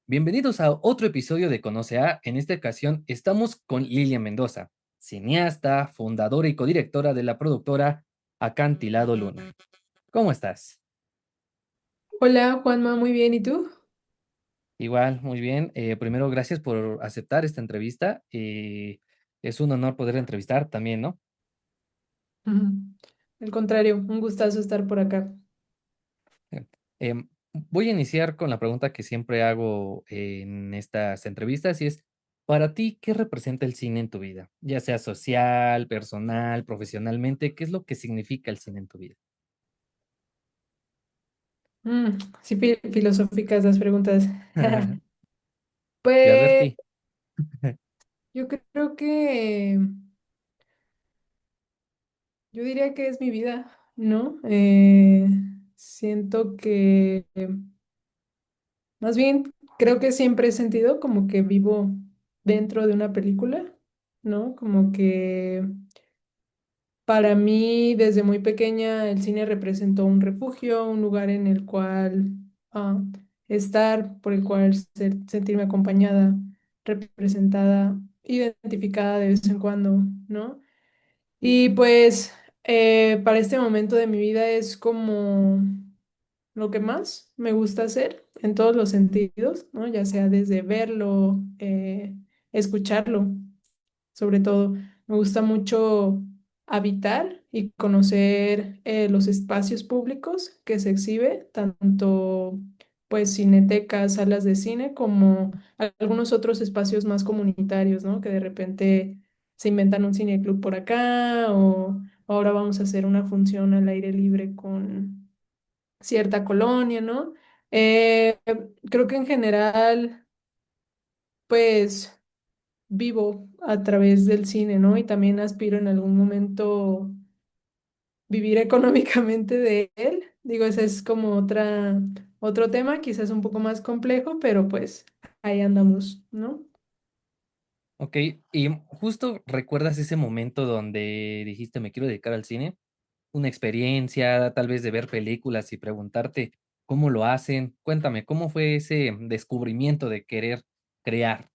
Bienvenidos a otro episodio de Conoce A. En esta ocasión estamos con Lilia Mendoza, cineasta, fundadora y codirectora de la productora Acantilado Luna. ¿Cómo estás? Hola Juanma, muy bien, ¿y tú? Igual, muy bien. Primero, gracias por aceptar esta entrevista. Es un honor poder entrevistar también, ¿no? Ujú. Al contrario, un gustazo estar por acá. Voy a iniciar con la pregunta que siempre hago en estas entrevistas y es, para ti, ¿qué representa el cine en tu vida? Ya sea social, personal, profesionalmente, ¿qué es lo que significa el cine en tu vida? Sí, filosóficas las preguntas. Te Pues advertí. yo creo que yo diría que es mi vida, ¿no? Siento que más bien creo que siempre he sentido como que vivo dentro de una película, ¿no? Como que para mí, desde muy pequeña, el cine representó un refugio, un lugar en el cual ah, estar, por el cual sentirme acompañada, representada, identificada de vez en cuando, ¿no? Y pues para este momento de mi vida es como lo que más me gusta hacer en todos los sentidos, ¿no? Ya sea desde verlo, escucharlo sobre todo. Me gusta mucho habitar y conocer los espacios públicos que se exhibe, tanto pues cinetecas, salas de cine, como algunos otros espacios más comunitarios, ¿no? Que de repente se inventan un cineclub por acá o ahora vamos a hacer una función al aire libre con cierta colonia, ¿no? Eh, Creo que en general, pues vivo a través del cine, ¿no? Y también aspiro en algún momento vivir económicamente de él. Digo, ese es como otro tema, quizás un poco más complejo, pero pues ahí andamos, ¿no? Ok, y justo recuerdas ese momento donde dijiste me quiero dedicar al cine, una experiencia, tal vez de ver películas y preguntarte cómo lo hacen. Cuéntame, ¿cómo fue ese descubrimiento de querer crear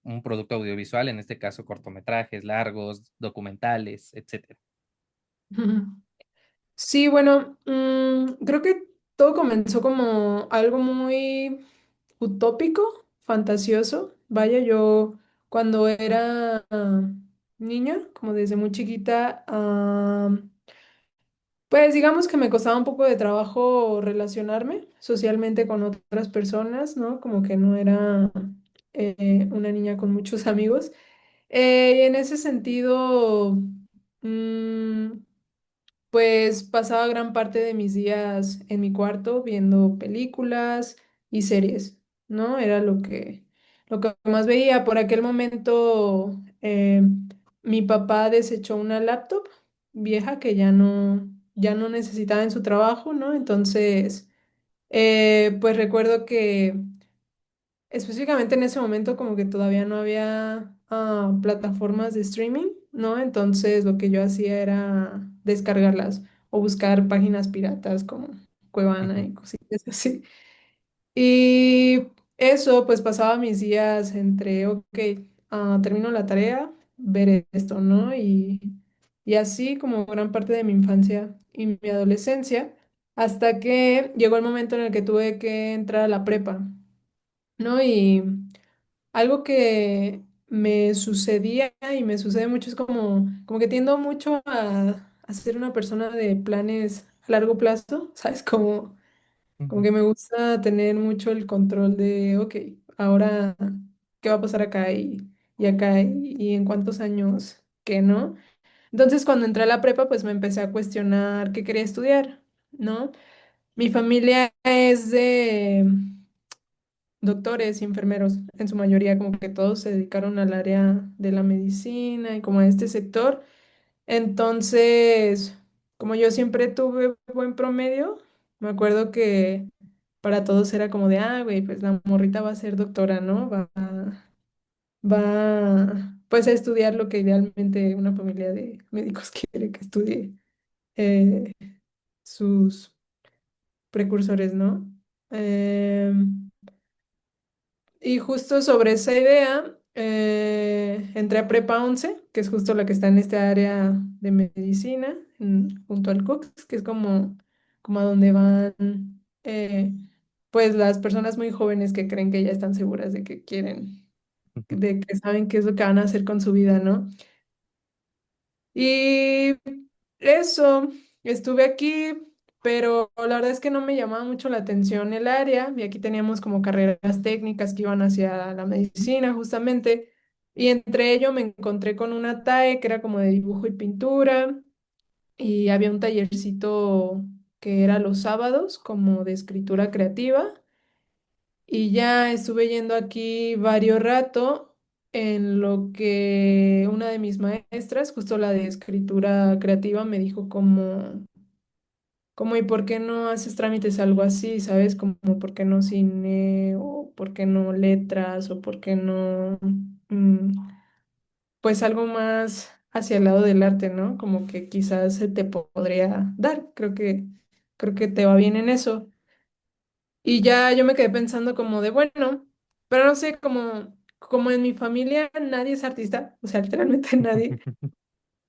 un producto audiovisual, en este caso cortometrajes, largos, documentales, etcétera? Sí, bueno, creo que todo comenzó como algo muy utópico, fantasioso. Vaya, yo cuando era niña, como desde muy chiquita, pues digamos que me costaba un poco de trabajo relacionarme socialmente con otras personas, ¿no? Como que no era una niña con muchos amigos. Y en ese sentido, mm, pues pasaba gran parte de mis días en mi cuarto viendo películas y series, ¿no? Era lo que más veía. Por aquel momento, mi papá desechó una laptop vieja que ya no necesitaba en su trabajo, ¿no? Entonces, pues recuerdo que específicamente en ese momento como que todavía no había plataformas de streaming, ¿no? Entonces lo que yo hacía era descargarlas o buscar páginas piratas como Cuevana Ujú. y cositas así. Y eso, pues pasaba mis días entre, ok, termino la tarea, ver esto, ¿no? Y así como gran parte de mi infancia y mi adolescencia, hasta que llegó el momento en el que tuve que entrar a la prepa, ¿no? Y algo que me sucedía y me sucede mucho es como que tiendo mucho a ser una persona de planes a largo plazo, ¿sabes? Como Ujú. que me gusta tener mucho el control de, ok, ahora, ¿qué va a pasar acá y acá y en cuántos años, qué, ¿no? Entonces, cuando entré a la prepa, pues me empecé a cuestionar qué quería estudiar, ¿no? Mi familia es de doctores y enfermeros, en su mayoría, como que todos se dedicaron al área de la medicina y como a este sector. Entonces, como yo siempre tuve buen promedio, me acuerdo que para todos era como de, güey, pues la morrita va a ser doctora, ¿no? Va pues a estudiar lo que idealmente una familia de médicos quiere que estudie eh, sus precursores, ¿no? Em, Y justo sobre esa idea, entré a Prepa 11, que es justo la que está en este área de medicina, junto al CUCS, que es como a donde van eh, pues las personas muy jóvenes que creen que ya están seguras de que quieren, de que saben qué es lo que van a hacer con su vida, ¿no? Y eso, estuve aquí, pero la verdad es que no me llamaba mucho la atención el área, y aquí teníamos como carreras técnicas que iban hacia la medicina justamente, y entre ello me encontré con una TAE que era como de dibujo y pintura, y había un tallercito que era los sábados, como de escritura creativa. Y ya estuve yendo aquí varios rato en lo que una de mis maestras, justo la de escritura creativa, me dijo como ¿y por qué no haces trámites algo así? ¿Sabes? Como ¿por qué no cine o por qué no letras o por qué no mm, pues algo más hacia el lado del arte, ¿no? Como que quizás se te podría dar. Creo que te va bien en eso. Y ya yo me quedé pensando como de, bueno, pero no sé, como en mi familia nadie es artista, o sea, literalmente nadie.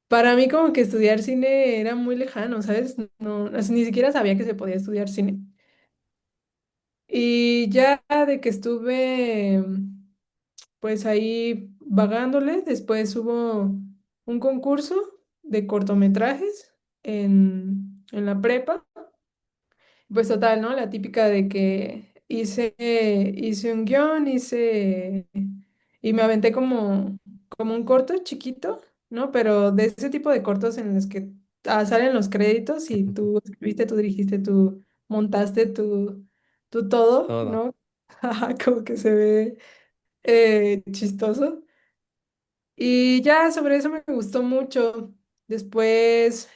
Para mí como que estudiar cine era muy lejano, ¿sabes? No, ni siquiera sabía que se podía estudiar cine. Y ya de que estuve pues ahí vagándole, después hubo un concurso de cortometrajes en la prepa. Pues total, ¿no? La típica de que hice un guión, y me aventé como un corto chiquito, ¿no? Pero de ese tipo de cortos en los que salen los créditos y tú escribiste, tú dirigiste, tú montaste, tú todo, Todo. ¿no? Ajá, como que se ve chistoso. Y ya sobre eso me gustó mucho. Después,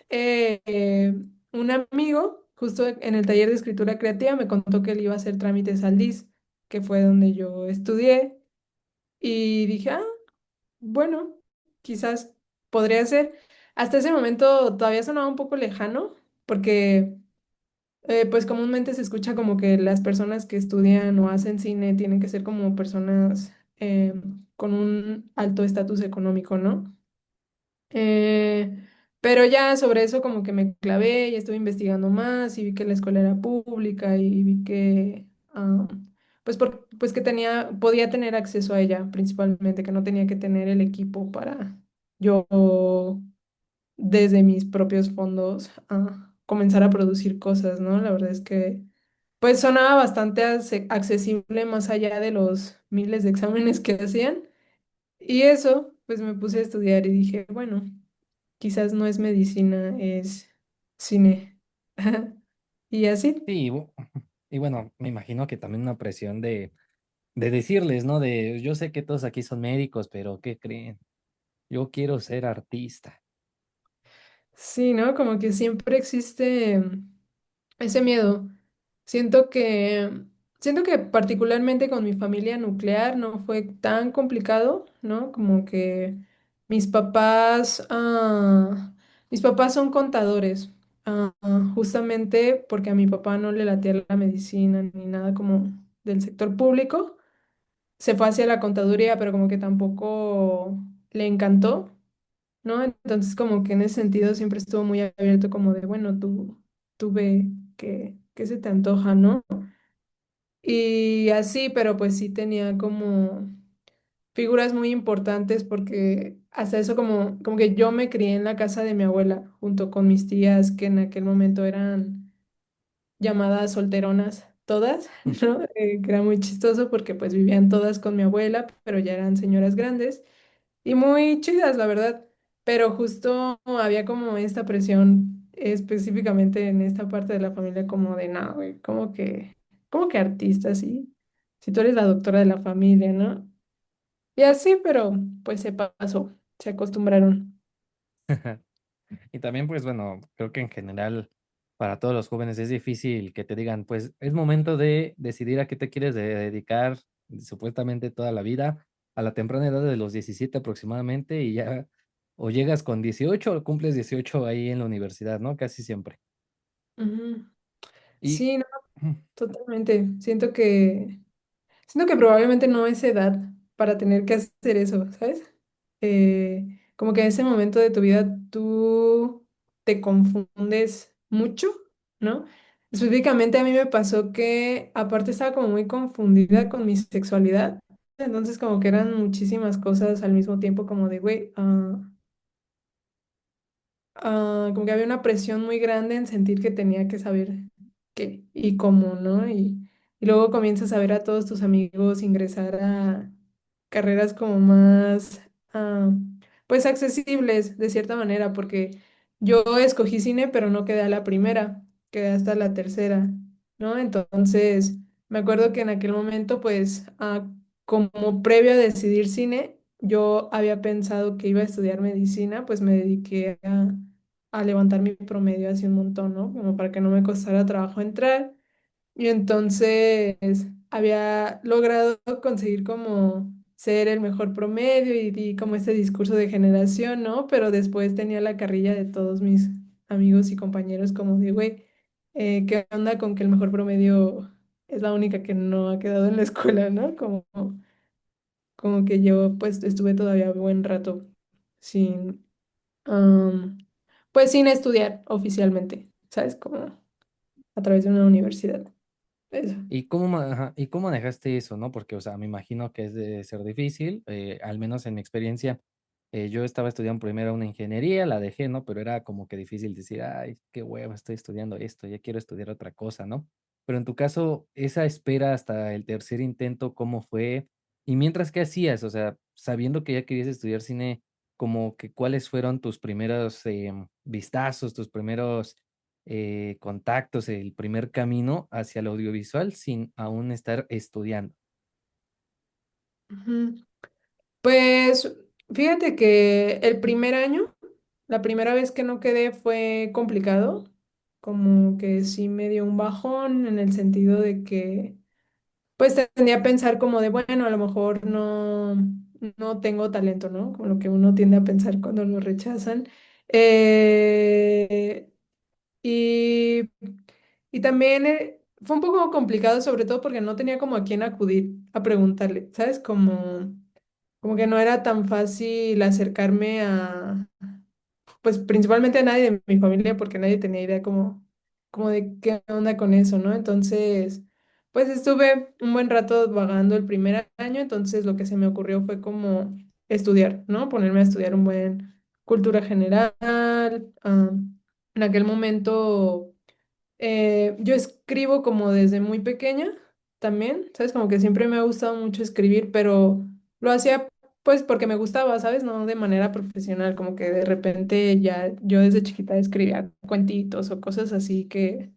un amigo, justo en el taller de escritura creativa, me contó que él iba a hacer trámites al DIS, que fue donde yo estudié. Y dije, bueno, quizás podría ser. Hasta ese momento todavía sonaba un poco lejano, porque pues comúnmente se escucha como que las personas que estudian o hacen cine tienen que ser como personas con un alto estatus económico, ¿no? Eh, pero ya sobre eso como que me clavé y estuve investigando más y vi que la escuela era pública y vi que pues que podía tener acceso a ella principalmente, que no tenía que tener el equipo para yo desde mis propios fondos comenzar a producir cosas, ¿no? La verdad es que pues sonaba bastante accesible más allá de los miles de exámenes que hacían. Y eso, pues me puse a estudiar y dije, bueno. Quizás no es medicina, es cine. Y así. Sí, y bueno, me imagino que también una presión de decirles, ¿no? De, yo sé que todos aquí son médicos, pero ¿qué creen? Yo quiero ser artista. Sí, ¿no? Como que siempre existe ese miedo. Siento que, siento que particularmente con mi familia nuclear no fue tan complicado, ¿no? Como que mis papás, mis papás son contadores, justamente porque a mi papá no le latía la medicina ni nada como del sector público. Se fue hacia la contaduría, pero como que tampoco le encantó, ¿no? Entonces como que en ese sentido siempre estuvo muy abierto como de, bueno, tú ve qué se te antoja, ¿no? Y así, pero pues sí tenía como figuras muy importantes porque hasta eso como que yo me crié en la casa de mi abuela junto con mis tías que en aquel momento eran llamadas solteronas todas, ¿no? Que era muy chistoso porque pues vivían todas con mi abuela, pero ya eran señoras grandes y muy chidas, la verdad. Pero justo había como esta presión específicamente en esta parte de la familia como de, no, güey, como que artista, sí. Si tú eres la doctora de la familia, ¿no? Y así, pero pues se pasó, se acostumbraron. Y también, pues bueno, creo que en general para todos los jóvenes es difícil que te digan, pues es momento de decidir a qué te quieres dedicar supuestamente toda la vida, a la temprana edad de los 17 aproximadamente, y ya o llegas con 18 o cumples 18 ahí en la universidad, ¿no? Casi siempre. Ujú. Y Sí, no, totalmente. Siento siento que probablemente no es edad para tener que hacer eso, ¿sabes? Como que en ese momento de tu vida tú te confundes mucho, ¿no? Específicamente a mí me pasó que aparte estaba como muy confundida con mi sexualidad, entonces como que eran muchísimas cosas al mismo tiempo como de, güey, como que había una presión muy grande en sentir que tenía que saber qué y cómo, ¿no? Y luego comienzas a ver a todos tus amigos ingresar a carreras como más, ah, pues accesibles de cierta manera, porque yo escogí cine, pero no quedé a la primera, quedé hasta la tercera, ¿no? Entonces, me acuerdo que en aquel momento, pues, como previo a decidir cine, yo había pensado que iba a estudiar medicina, pues me dediqué a levantar mi promedio así un montón, ¿no? Como para que no me costara trabajo entrar. Y entonces había logrado conseguir como ser el mejor promedio y di como este discurso de generación, ¿no? Pero después tenía la carrilla de todos mis amigos y compañeros como de, güey, ¿qué onda con que el mejor promedio es la única que no ha quedado en la escuela, ¿no? Como que yo pues estuve todavía buen rato sin, am, pues sin estudiar oficialmente, ¿sabes? Como a través de una universidad. Eso. ¿Y cómo manejaste eso, no? Porque, o sea, me imagino que es de ser difícil, al menos en mi experiencia, yo estaba estudiando primero una ingeniería, la dejé, ¿no? Pero era como que difícil decir, ay, qué hueva, estoy estudiando esto, ya quiero estudiar otra cosa, ¿no? Pero en tu caso, esa espera hasta el tercer intento, ¿cómo fue? Y mientras, ¿qué hacías? O sea, sabiendo que ya querías estudiar cine, como que cuáles fueron tus primeros vistazos, tus primeros contactos, el primer camino hacia el audiovisual sin aún estar estudiando. Ujú. Pues fíjate que el primer año, la primera vez que no quedé fue complicado, como que sí me dio un bajón en el sentido de que pues tendía a pensar como de, bueno, a lo mejor no tengo talento, ¿no? Como lo que uno tiende a pensar cuando lo rechazan. Eh, y, y también fue un poco complicado, sobre todo porque no tenía como a quién acudir a preguntarle, ¿sabes? Como que no era tan fácil acercarme pues principalmente a nadie de mi familia, porque nadie tenía idea como de qué onda con eso, ¿no? Entonces, pues estuve un buen rato vagando el primer año, entonces lo que se me ocurrió fue como estudiar, ¿no? Ponerme a estudiar un buen cultura general. En aquel momento yo escribo como desde muy pequeña también, ¿sabes? Como que siempre me ha gustado mucho escribir, pero lo hacía pues porque me gustaba, ¿sabes? No de manera profesional, como que de repente ya yo desde chiquita escribía cuentitos o cosas así que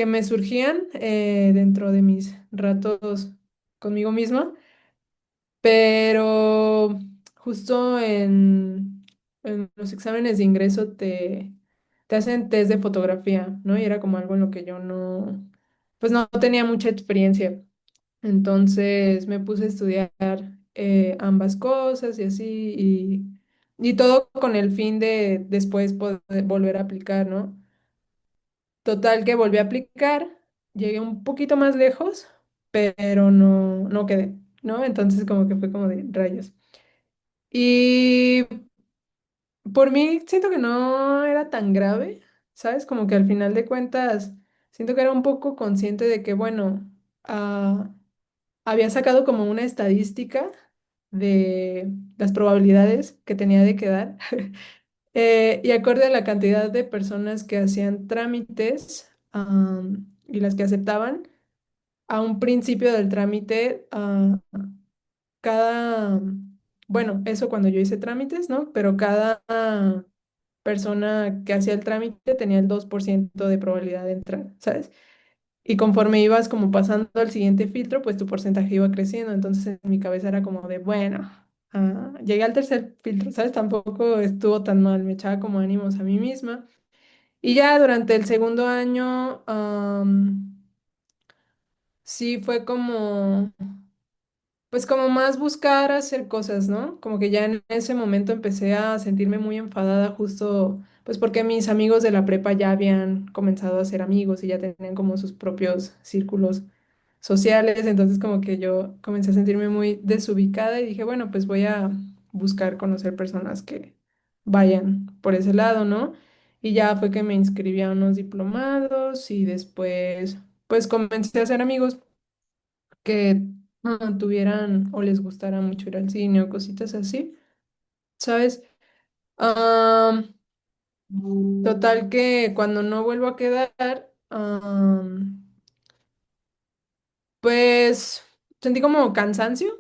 me surgían dentro de mis ratos conmigo misma, pero justo en los exámenes de ingreso te hacen test de fotografía, ¿no? Y era como algo en lo que yo pues no tenía mucha experiencia. Entonces me puse a estudiar ambas cosas y así, y todo con el fin de después poder volver a aplicar, ¿no? Total que volví a aplicar, llegué un poquito más lejos, pero no quedé, ¿no? Entonces como que fue como de rayos. Y por mí siento que no era tan grave, ¿sabes? Como que al final de cuentas siento que era un poco consciente de que, bueno, había sacado como una estadística de las probabilidades que tenía de quedar. Y acorde a la cantidad de personas que hacían trámites, y las que aceptaban, a un principio del trámite, cada, bueno, eso cuando yo hice trámites, ¿no? Pero cada persona que hacía el trámite tenía el 2% de probabilidad de entrar, ¿sabes? Y conforme ibas como pasando al siguiente filtro, pues tu porcentaje iba creciendo. Entonces en mi cabeza era como de, bueno, llegué al tercer filtro, ¿sabes? Tampoco estuvo tan mal, me echaba como ánimos a mí misma. Y ya durante el segundo año, sí fue como, pues como más buscar hacer cosas, ¿no? Como que ya en ese momento empecé a sentirme muy enfadada justo, pues porque mis amigos de la prepa ya habían comenzado a ser amigos y ya tenían como sus propios círculos sociales, entonces como que yo comencé a sentirme muy desubicada y dije, bueno, pues voy a buscar conocer personas que vayan por ese lado, ¿no? Y ya fue que me inscribí a unos diplomados y después pues comencé a hacer amigos que tuvieran o les gustara mucho ir al cine o cositas así, ¿sabes? Am, Total que cuando no vuelvo a quedar, pues sentí como cansancio,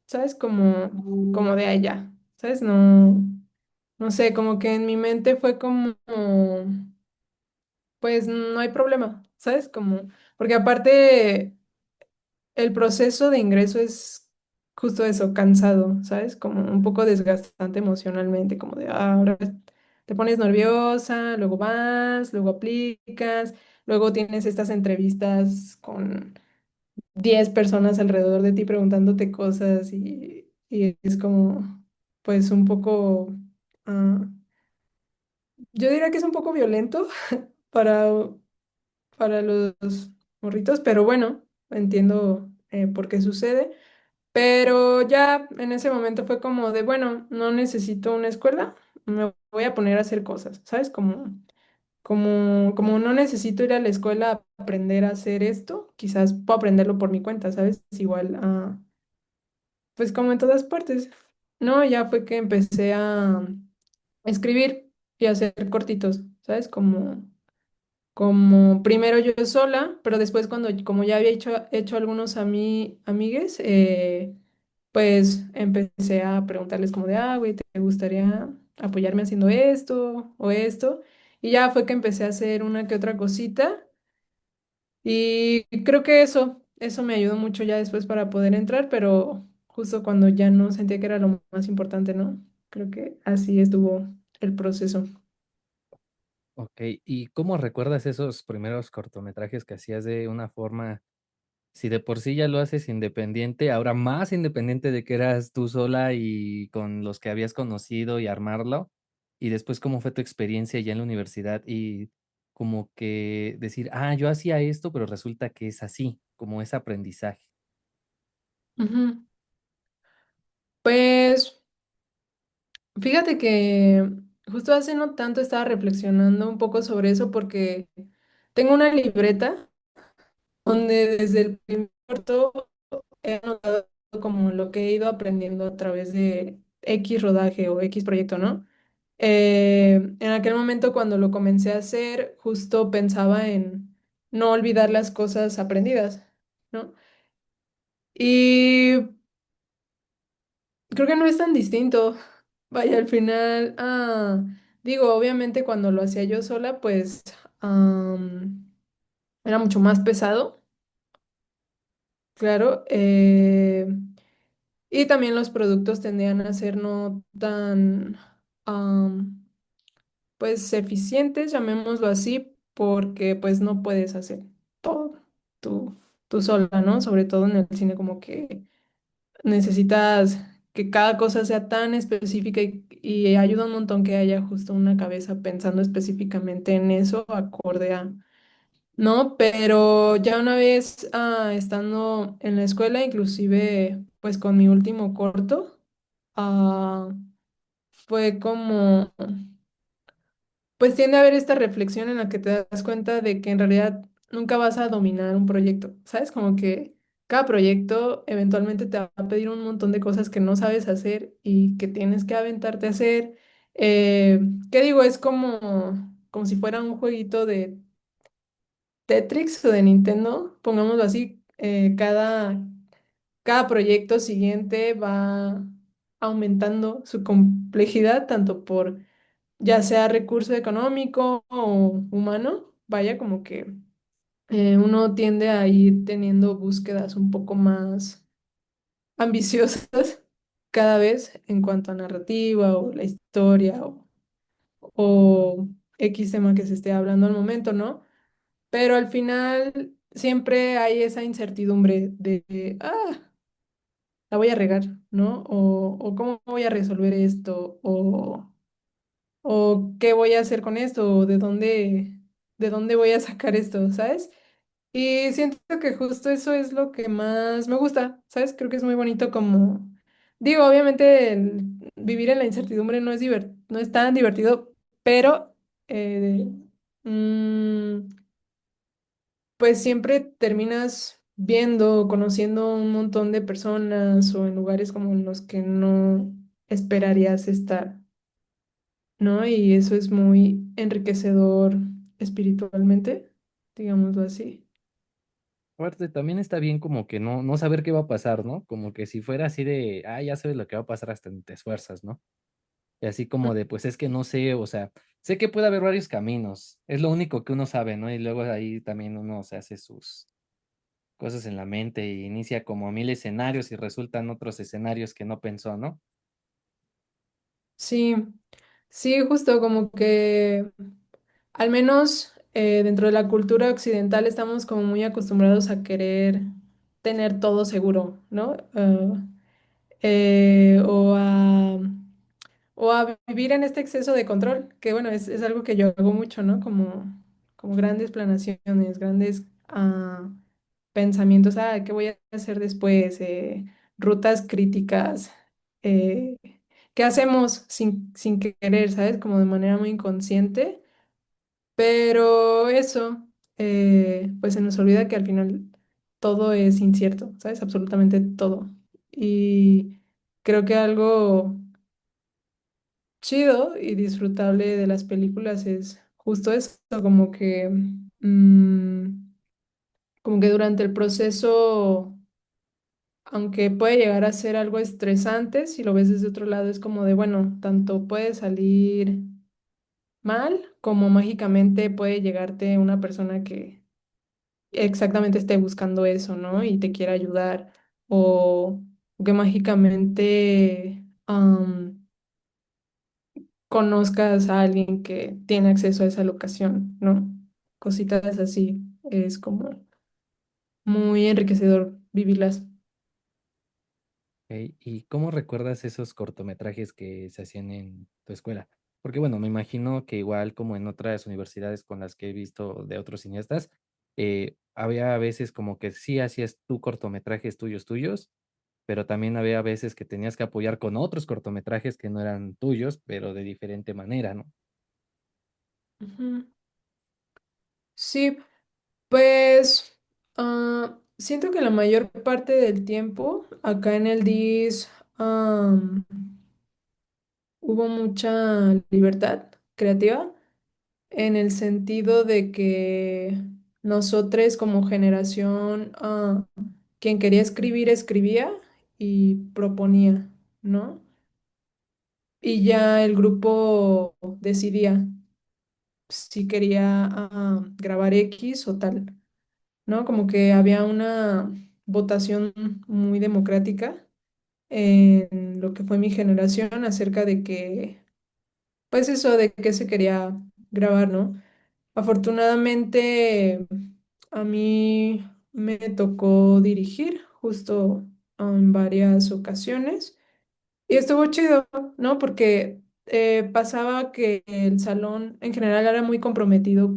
¿sabes? Como de allá, ¿sabes? No, no sé, como que en mi mente fue como, pues no hay problema, ¿sabes? Como, porque aparte el proceso de ingreso es justo eso, cansado, ¿sabes? Como un poco desgastante emocionalmente, como de ahora te pones nerviosa, luego vas, luego aplicas, luego tienes estas entrevistas con 10 personas alrededor de ti preguntándote cosas y es como, pues un poco, ah, yo diría que es un poco violento para, para los morritos, pero bueno, entiendo por qué sucede. Pero ya en ese momento fue como de, bueno, no necesito una escuela, me voy a poner a hacer cosas, ¿sabes? Como no necesito ir a la escuela a aprender a hacer esto, quizás puedo aprenderlo por mi cuenta, ¿sabes? Igual, pues como en todas partes. No, ya fue que empecé a escribir y a hacer cortitos, ¿sabes? Como primero yo sola, pero después cuando como ya había hecho algunos amigues, pues empecé a preguntarles como de, güey, ¿te gustaría apoyarme haciendo esto o esto? Y ya fue que empecé a hacer una que otra cosita y creo que eso me ayudó mucho ya después para poder entrar, pero justo cuando ya no sentía que era lo más importante, ¿no? Creo que así estuvo el proceso. Okey, ¿y cómo recuerdas esos primeros cortometrajes que hacías de una forma? Si de por sí ya lo haces independiente, ahora más independiente de que eras tú sola y con los que habías conocido y armarlo. Y después, ¿cómo fue tu experiencia ya en la universidad? Y como que decir: yo hacía esto, pero resulta que es así", como ese aprendizaje. Ujú. Pues fíjate que justo hace no tanto estaba reflexionando un poco sobre eso porque tengo una libreta donde desde el primer corto he anotado como lo que he ido aprendiendo a través de X rodaje o X proyecto, ¿no? En aquel momento cuando lo comencé a hacer, justo pensaba en no olvidar las cosas aprendidas, ¿no? Y creo que no es tan distinto. Vaya, al final, digo, obviamente cuando lo hacía yo sola, pues era mucho más pesado, claro. Y también los productos tendían a ser no tan, am, pues, eficientes, llamémoslo así, porque pues no puedes hacer todo tú, tú sola, ¿no? Sobre todo en el cine, como que necesitas que cada cosa sea tan específica y ayuda un montón que haya justo una cabeza pensando específicamente en eso, acorde a, ¿no? Pero ya una vez estando en la escuela, inclusive pues con mi último corto, ah, fue como pues tiende a haber esta reflexión en la que te das cuenta de que en realidad nunca vas a dominar un proyecto, ¿sabes? Como que cada proyecto eventualmente te va a pedir un montón de cosas que no sabes hacer y que tienes que aventarte a hacer. ¿Qué digo? Es como si fuera un jueguito de Tetris o de Nintendo, pongámoslo así. Cada proyecto siguiente va aumentando su complejidad, tanto por ya sea recurso económico o humano, vaya como que uno tiende a ir teniendo búsquedas un poco más ambiciosas cada vez en cuanto a narrativa o la historia o X tema que se esté hablando al momento, ¿no? Pero al final siempre hay esa incertidumbre de, la voy a regar, ¿no? O cómo voy a resolver esto, o qué voy a hacer con esto, o de dónde voy a sacar esto, ¿sabes? Y siento que justo eso es lo que más me gusta, ¿sabes? Creo que es muy bonito como, digo, obviamente vivir en la incertidumbre no es no es tan divertido, pero eh, mm, pues siempre terminas viendo, conociendo un montón de personas o en lugares como en los que no esperarías estar, ¿no? Y eso es muy enriquecedor espiritualmente, digámoslo así. Aparte, también está bien como que no saber qué va a pasar, ¿no? Como que si fuera así de, ah, ya sabes lo que va a pasar hasta ni te esfuerzas, ¿no? Y así como de, pues es que no sé, o sea, sé que puede haber varios caminos, es lo único que uno sabe, ¿no? Y luego ahí también uno se hace sus cosas en la mente y inicia como mil escenarios y resultan otros escenarios que no pensó, ¿no? Sí, sí, justo como que al menos dentro de la cultura occidental estamos como muy acostumbrados a querer tener todo seguro, ¿no? Eh, o a, o a vivir en este exceso de control, que bueno, es algo que yo hago mucho, ¿no? Como grandes planaciones, grandes pensamientos, ¿qué voy a hacer después? Rutas críticas. eh, ¿Qué hacemos sin querer, ¿sabes? Como de manera muy inconsciente. Pero eso, pues se nos olvida que al final todo es incierto, ¿sabes? Absolutamente todo. Y creo que algo chido y disfrutable de las películas es justo eso, mm, como que durante el proceso, aunque puede llegar a ser algo estresante, si lo ves desde otro lado, es como de, bueno, tanto puede salir mal como mágicamente puede llegarte una persona que exactamente esté buscando eso, ¿no? Y te quiera ayudar o que mágicamente conozcas a alguien que tiene acceso a esa locación, ¿no? Cositas así, es como muy enriquecedor vivirlas. Ok, ¿y cómo recuerdas esos cortometrajes que se hacían en tu escuela? Porque bueno, me imagino que igual como en otras universidades con las que he visto de otros cineastas, había veces como que sí hacías tú cortometrajes tuyos, pero también había veces que tenías que apoyar con otros cortometrajes que no eran tuyos, pero de diferente manera, ¿no? Ujú. Sí, pues siento que la mayor parte del tiempo acá en el DIS hubo mucha libertad creativa en el sentido de que nosotros como generación, quien quería escribir, escribía y proponía, ¿no? Y ya el grupo decidía si quería grabar X o tal, ¿no? Como que había una votación muy democrática en lo que fue mi generación acerca de que, pues eso, de qué se quería grabar, ¿no? Afortunadamente, a mí me tocó dirigir justo en varias ocasiones y estuvo chido, ¿no? Porque pasaba que el salón en general era muy comprometido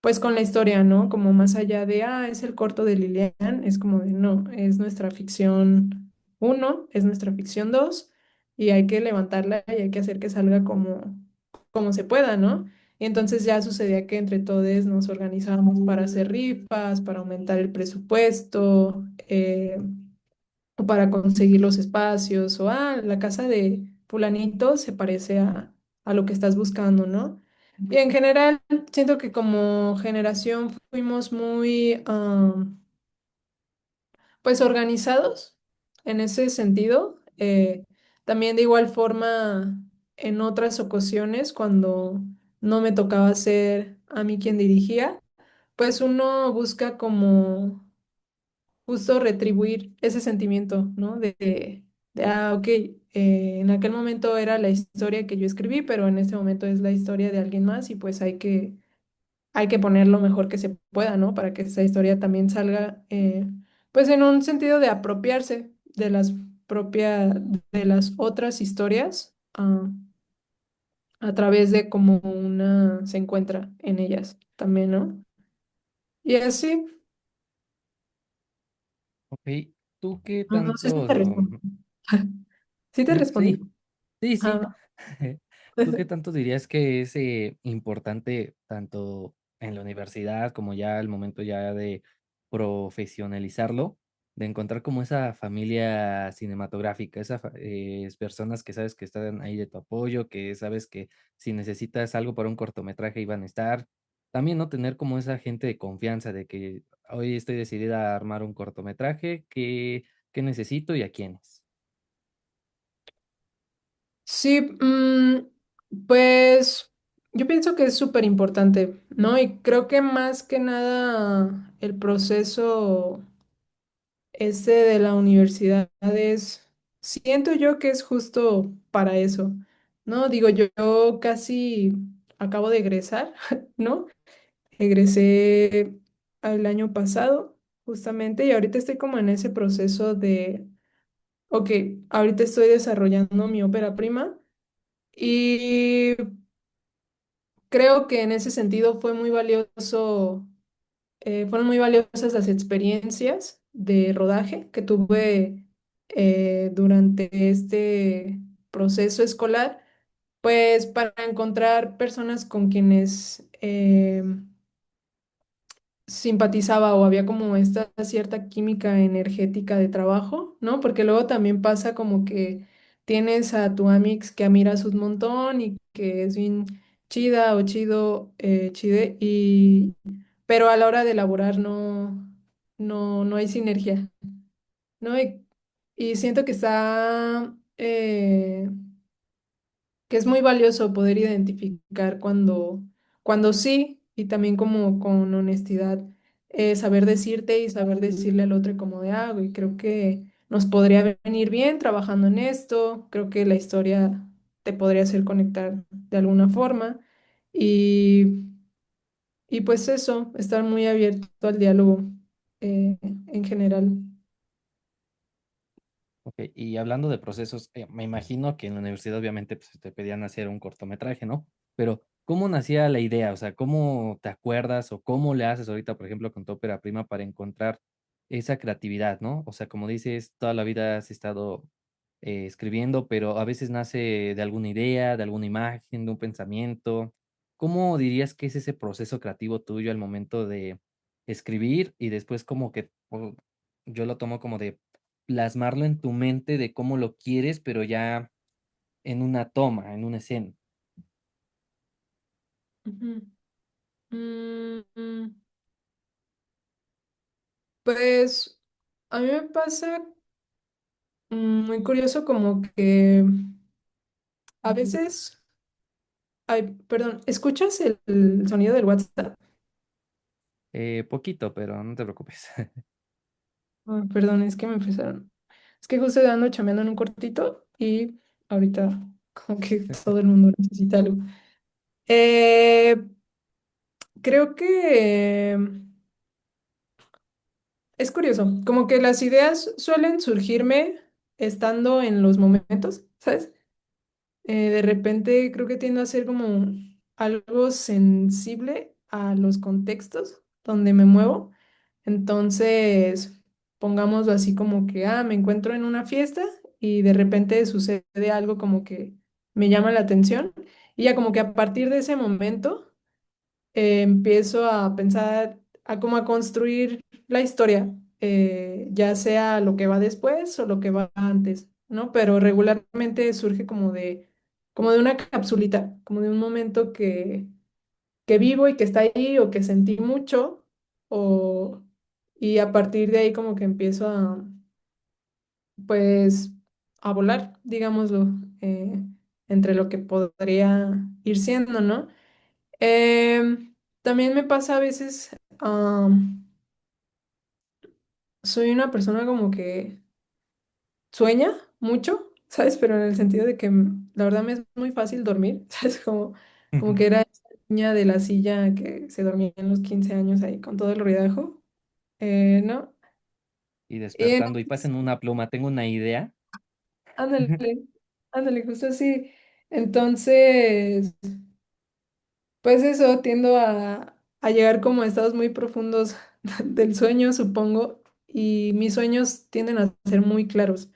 pues con la historia, ¿no? Como más allá de, es el corto de Lilian, es como de, no, es nuestra ficción uno, es nuestra ficción dos, y hay que levantarla y hay que hacer que salga como se pueda, ¿no? Y entonces ya sucedía que entre todos nos organizábamos para hacer rifas, para aumentar el presupuesto, o para conseguir los espacios, o, la casa de fulanito se parece a lo que estás buscando, ¿no? Y en general, siento que como generación fuimos muy, pues, organizados en ese sentido. También de igual forma, en otras ocasiones, cuando no me tocaba ser a mí quien dirigía, pues uno busca como justo retribuir ese sentimiento, ¿no? Ok, en aquel momento era la historia que yo escribí, pero en este momento es la historia de alguien más y pues hay que poner lo mejor que se pueda, ¿no? Para que esa historia también salga, pues en un sentido de apropiarse de de las otras historias, a través de cómo una se encuentra en ellas también, ¿no? Y así, Ok, ¿tú qué no, no sé si tanto, te respondo. Sí te respondí. sí, sí, sí. Ah, ¿Tú qué tanto dirías que es, importante tanto en la universidad como ya al momento ya de profesionalizarlo, de encontrar como esa familia cinematográfica, personas que sabes que están ahí de tu apoyo, que sabes que si necesitas algo para un cortometraje ahí van a estar. También, ¿no? Tener como esa gente de confianza de que hoy estoy decidida a armar un cortometraje, ¿qué necesito y a quiénes? sí, pues yo pienso que es súper importante, ¿no? Y creo que más que nada el proceso este de la universidad es, siento yo que es justo para eso, ¿no? Digo, yo casi acabo de egresar, ¿no? Egresé el año pasado, justamente, y ahorita estoy como en ese proceso de, ok, ahorita estoy desarrollando mi ópera prima y creo que en ese sentido fue muy valioso, fueron muy valiosas las experiencias de rodaje que tuve durante este proceso escolar, pues para encontrar personas con quienes simpatizaba o había como esta cierta química energética de trabajo, ¿no? Porque luego también pasa como que tienes a tu amix que admiras un montón y que es bien chida o chido, chide, y pero a la hora de elaborar no hay sinergia, ¿no? Y siento que está que es muy valioso poder identificar cuando sí y también como con honestidad, saber decirte y saber decirle al otro como de, ah, güey, creo que nos podría venir bien trabajando en esto, creo que la historia te podría hacer conectar de alguna forma y, y pues eso, estar muy abierto al diálogo en general. Okey, y hablando de procesos, me imagino que en la universidad obviamente, pues, te pedían hacer un cortometraje, ¿no? Pero, ¿cómo nacía la idea? O sea, ¿cómo te acuerdas o cómo le haces ahorita, por ejemplo, con tu ópera prima para encontrar esa creatividad, no? O sea, como dices, toda la vida has estado, escribiendo, pero a veces nace de alguna idea, de alguna imagen, de un pensamiento. ¿Cómo dirías que es ese proceso creativo tuyo al momento de escribir y después como que, yo lo tomo como de plasmarlo en tu mente de cómo lo quieres, pero ya en una toma, en una escena? Ujú. Mm, pues a mí me pasa muy curioso como que a veces, ay, perdón, ¿escuchas el sonido del WhatsApp? Poquito, pero no te preocupes. Ay, perdón, es que me empezaron. Es que justo ando chambeando en un cortito y ahorita como que todo el mundo necesita algo. Eh, creo que es curioso, como que las ideas suelen surgirme estando en los momentos, ¿sabes? De repente creo que tiendo a ser como algo sensible a los contextos donde me muevo. Entonces, pongámoslo así como que, ah, me encuentro en una fiesta y de repente sucede algo como que me llama la atención y ya como que a partir de ese momento empiezo a pensar, a como a construir la historia, ya sea lo que va después o lo que va antes, ¿no? Pero regularmente surge como de una capsulita, como de un momento que vivo y que está ahí o que sentí mucho, o, y a partir de ahí como que empiezo a, pues, a volar, digámoslo, eh, entre lo que podría ir siendo, ¿no? También me pasa a veces, soy una persona como que sueña mucho, ¿sabes? Pero en el sentido de que la verdad me es muy fácil dormir, ¿sabes? Como que era esa niña de la silla que se dormía en los 15 años ahí con todo el ruidajo, ¿no? Y Y despertando y pasen una pluma, tengo una idea. ándale, ándale, justo así. Entonces, pues eso, tiendo a llegar como a estados muy profundos del sueño, supongo, y mis sueños tienden a ser muy claros,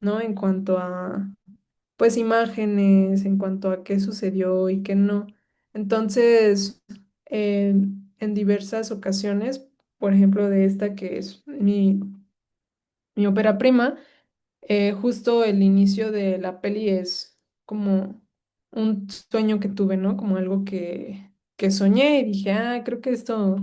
¿no? En cuanto a, pues, imágenes, en cuanto a qué sucedió y qué no. Entonces, en diversas ocasiones, por ejemplo, de esta que es mi ópera prima, justo el inicio de la peli es como un sueño que tuve, ¿no? Como algo que soñé y dije, ah, creo que esto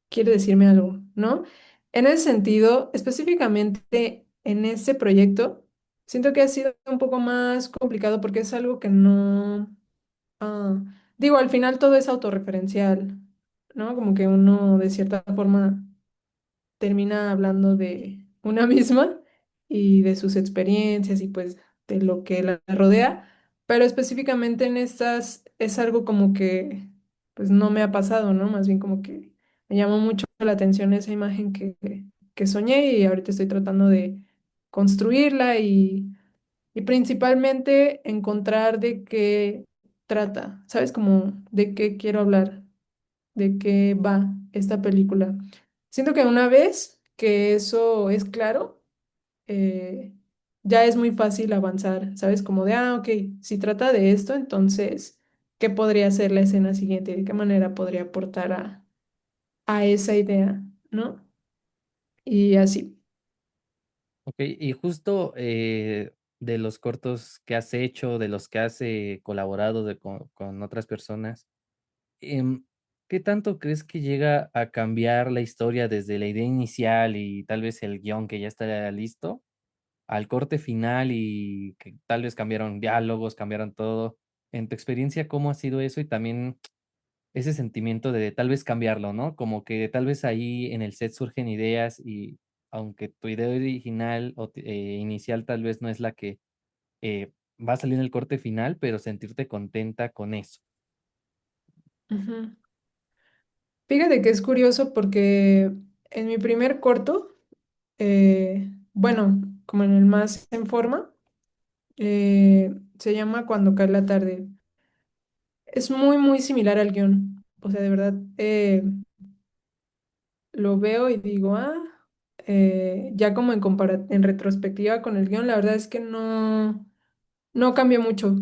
quiere decirme algo, ¿no? En ese sentido, específicamente en ese proyecto, siento que ha sido un poco más complicado porque es algo que no, ah, digo, al final todo es autorreferencial, ¿no? Como que uno de cierta forma termina hablando de una misma y de sus experiencias y pues de lo que la rodea, pero específicamente en estas es algo como que pues no me ha pasado, ¿no? Más bien como que me llamó mucho la atención esa imagen que soñé y ahorita estoy tratando de construirla y principalmente encontrar de qué trata, ¿sabes? Como de qué quiero hablar, de qué va esta película. Siento que una vez que eso es claro, eh, ya es muy fácil avanzar, ¿sabes? Como de, ah, ok, si trata de esto, entonces, ¿qué podría ser la escena siguiente? ¿De qué manera podría aportar a esa idea, ¿no? Y así. Ok, y justo de los cortos que has hecho, de los que has colaborado con otras personas, em, ¿qué tanto crees que llega a cambiar la historia desde la idea inicial y tal vez el guión que ya está listo al corte final y que tal vez cambiaron diálogos, cambiaron todo? En tu experiencia, ¿cómo ha sido eso? Y también ese sentimiento de tal vez cambiarlo, ¿no? Como que tal vez ahí en el set surgen ideas y aunque tu idea original o inicial tal vez no es la que va a salir en el corte final, pero sentirte contenta con eso. Ujú. Fíjate que es curioso porque en mi primer corto, bueno, como en el más en forma, se llama Cuando cae la tarde. Es muy, muy similar al guión. O sea, de verdad, lo veo y digo, ah, ya como en retrospectiva con el guión, la verdad es que no cambió mucho,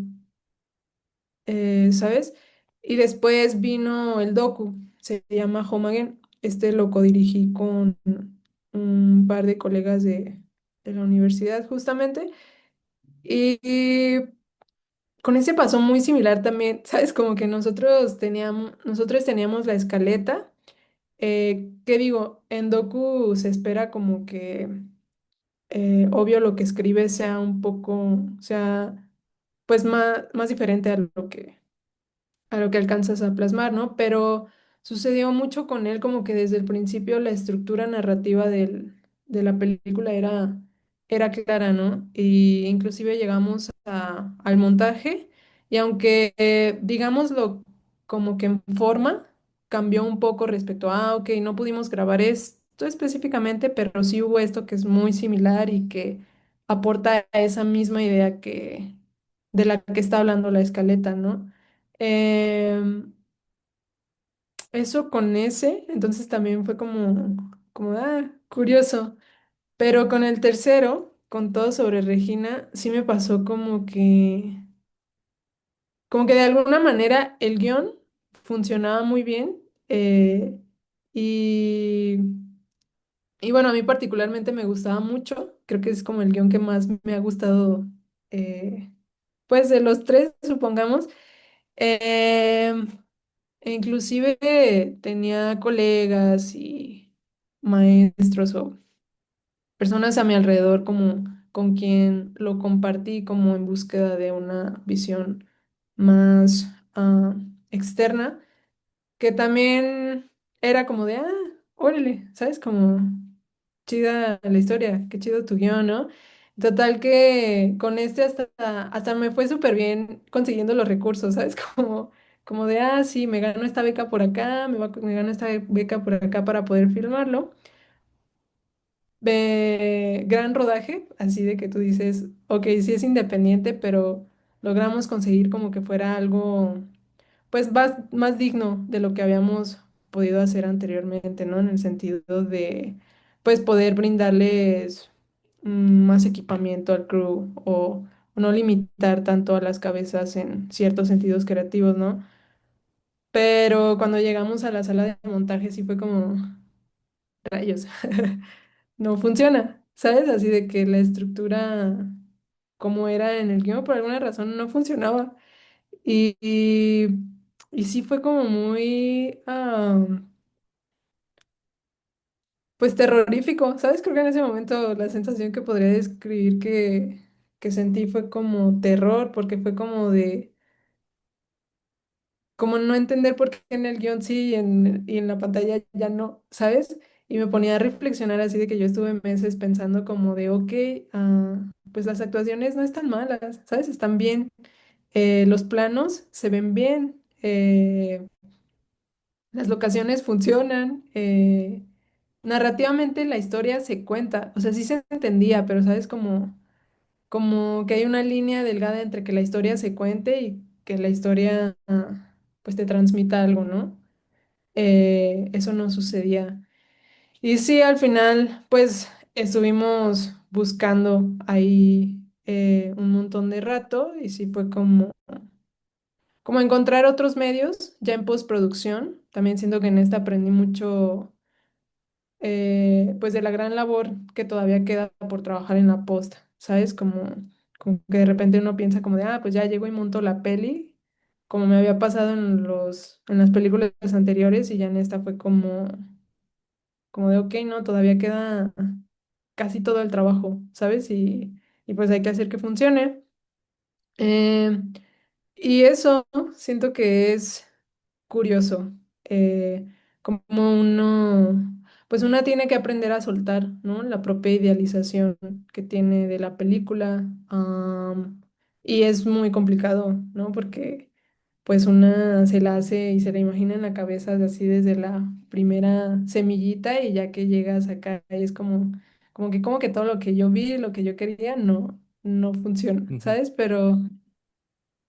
¿sabes? Y después vino el docu, se llama Home Again. Este lo codirigí con un par de colegas de la universidad justamente. Y con ese pasó muy similar también, ¿sabes? Como que nosotros teníamos la escaleta. ¿Qué digo? En docu se espera como que, obvio, lo que escribe sea un poco, sea, pues más diferente a lo que alcanzas a plasmar, ¿no? Pero sucedió mucho con él, como que desde el principio la estructura narrativa de la película era clara, ¿no? Y inclusive llegamos al montaje y aunque, digámoslo, como que en forma cambió un poco respecto a, ah, ok, no pudimos grabar esto específicamente, pero sí hubo esto que es muy similar y que aporta a esa misma idea de la que está hablando la escaleta, ¿no? Em, Eso con ese, entonces también fue como, curioso. Pero con el tercero, con todo sobre Regina, sí me pasó como que de alguna manera el guión funcionaba muy bien. Y, y bueno, a mí particularmente me gustaba mucho. Creo que es como el guión que más me ha gustado, pues de los tres, supongamos. Em, E inclusive tenía colegas y maestros o personas a mi alrededor como con quien lo compartí como en búsqueda de una visión más externa, que también era como de, ah, órale, ¿sabes? Como chida la historia, qué chido tu guión, ¿no? Total que con este hasta me fue súper bien consiguiendo los recursos, ¿sabes? Como de, ah, sí, me gano esta beca por acá, me gano esta beca por acá para poder filmarlo. Gran rodaje, así de que tú dices, ok, sí es independiente, pero logramos conseguir como que fuera algo, pues, más digno de lo que habíamos podido hacer anteriormente, ¿no? En el sentido de, pues, poder brindarles más equipamiento al crew o no limitar tanto a las cabezas en ciertos sentidos creativos, ¿no? Pero cuando llegamos a la sala de montaje sí fue como rayos, no funciona, ¿sabes? Así de que la estructura como era en el guión por alguna razón no funcionaba. Y, y, y sí fue como muy, pues terrorífico, ¿sabes? Creo que en ese momento la sensación que podría describir que sentí fue como terror, porque fue como de, como no entender por qué en el guión sí y en la pantalla ya no, ¿sabes? Y me ponía a reflexionar así de que yo estuve meses pensando como de, ok, pues las actuaciones no están malas, ¿sabes? Están bien, los planos se ven bien, las locaciones funcionan, narrativamente la historia se cuenta, o sea, sí se entendía, pero sabes como que hay una línea delgada entre que la historia se cuente y que la historia pues te transmita algo, ¿no? Eso no sucedía. Y sí, al final pues estuvimos buscando ahí un montón de rato y sí fue como encontrar otros medios ya en postproducción. También siento que en esta aprendí mucho pues de la gran labor que todavía queda por trabajar en la post, ¿sabes? Como que de repente uno piensa como de, pues ya llego y monto la peli, como me había pasado en las películas anteriores y ya en esta fue como de, ok, no, todavía queda casi todo el trabajo, ¿sabes? Y pues hay que hacer que funcione. Eh, y eso siento que es curioso, como pues una tiene que aprender a soltar, ¿no? La propia idealización que tiene de la película, y es muy complicado, ¿no? Porque pues una se la hace y se la imagina en la cabeza así desde la primera semillita y ya que llegas acá y es como que todo lo que yo vi, lo que yo quería, no funciona, Ujú. ¿sabes?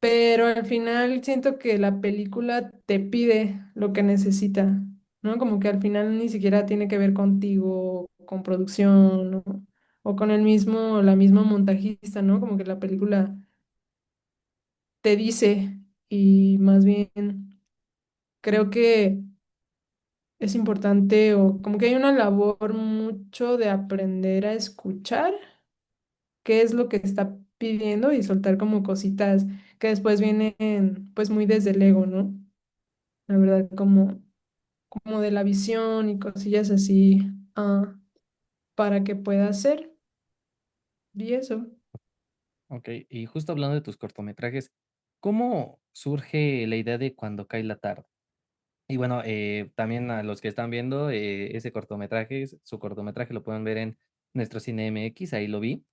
Pero al final siento que la película te pide lo que necesita, ¿no? Como que al final ni siquiera tiene que ver contigo, con producción o con la misma montajista, ¿no? Como que la película te dice y más bien creo que es importante o como que hay una labor mucho de aprender a escuchar qué es lo que está pidiendo y soltar como cositas que después vienen pues muy desde el ego, ¿no? La verdad, como de la visión y cosillas así, para que pueda hacer. Y eso. Ok, y justo hablando de tus cortometrajes, ¿cómo surge la idea de Cuando cae la tarde? Y bueno, también a los que están viendo ese cortometraje, su cortometraje lo pueden ver en nuestro Cine MX, ahí lo vi.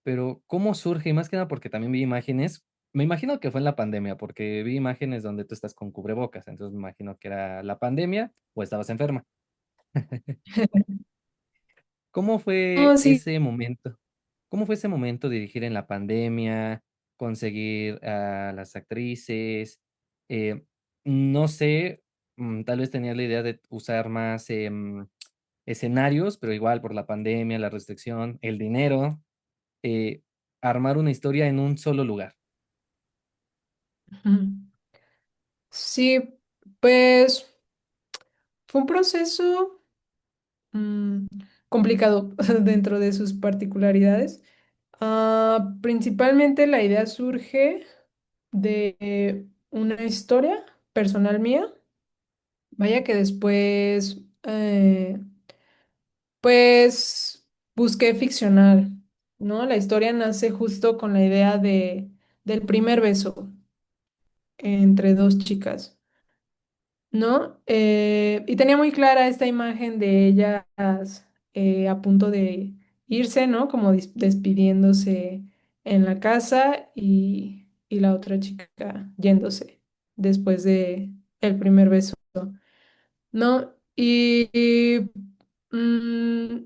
Pero, ¿cómo surge? Y más que nada porque también vi imágenes, me imagino que fue en la pandemia, porque vi imágenes donde tú estás con cubrebocas, entonces me imagino que era la pandemia o estabas enferma. ¿Cómo fue No, sí. ese momento? ¿Cómo fue ese momento dirigir en la pandemia, conseguir a las actrices? Eh, no sé, tal vez tenías la idea de usar más escenarios, pero igual por la pandemia, la restricción, el dinero, eh, armar una historia en un solo lugar. Ujú. Sí, pues fue un proceso mm, complicado dentro de sus particularidades. Principalmente la idea surge de una historia personal mía. Vaya que después, pues busqué ficcionar, ¿no? La historia nace justo con la idea del primer beso entre dos chicas, ¿no? Y tenía muy clara esta imagen de ellas a punto de irse, ¿no? Como despidiéndose en la casa y la otra chica yéndose después de el primer beso, ¿no? Mm,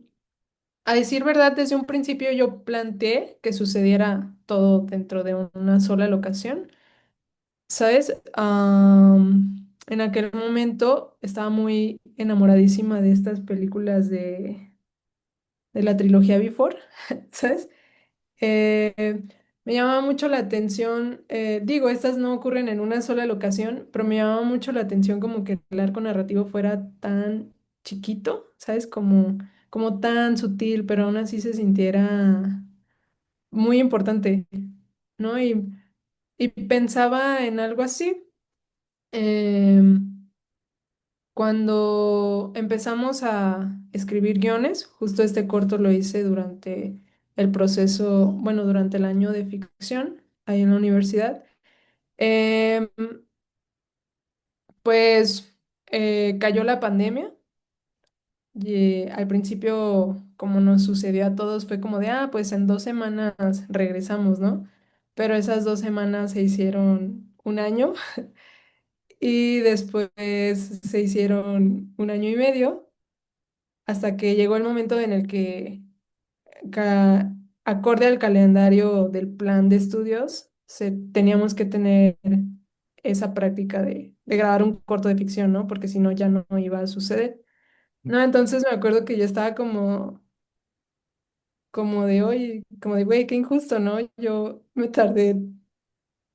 a decir verdad, desde un principio yo planteé que sucediera todo dentro de una sola locación, ¿sabes? en aquel momento estaba muy enamoradísima de estas películas de la trilogía Before, ¿sabes? Eh, Me llamaba mucho la atención, digo, estas no ocurren en una sola locación, pero me llamaba mucho la atención como que el arco narrativo fuera tan chiquito, ¿sabes? Como tan sutil, pero aún así se sintiera muy importante, ¿no? Y pensaba en algo así. Cuando empezamos a escribir guiones, justo este corto lo hice durante el proceso, bueno, durante el año de ficción ahí en la universidad. em, pues cayó la pandemia y al principio, como nos sucedió a todos, fue como de, ah, pues en 2 semanas regresamos, ¿no? Pero esas 2 semanas se hicieron un año y después se hicieron un año y medio hasta que llegó el momento en el que, ca- acorde al calendario del plan de estudios, teníamos que tener esa práctica de grabar un corto de ficción, ¿no? Porque si no, ya no iba a suceder. No, entonces me acuerdo que yo estaba como de, oye, como de, güey, qué injusto, ¿no? Yo me tardé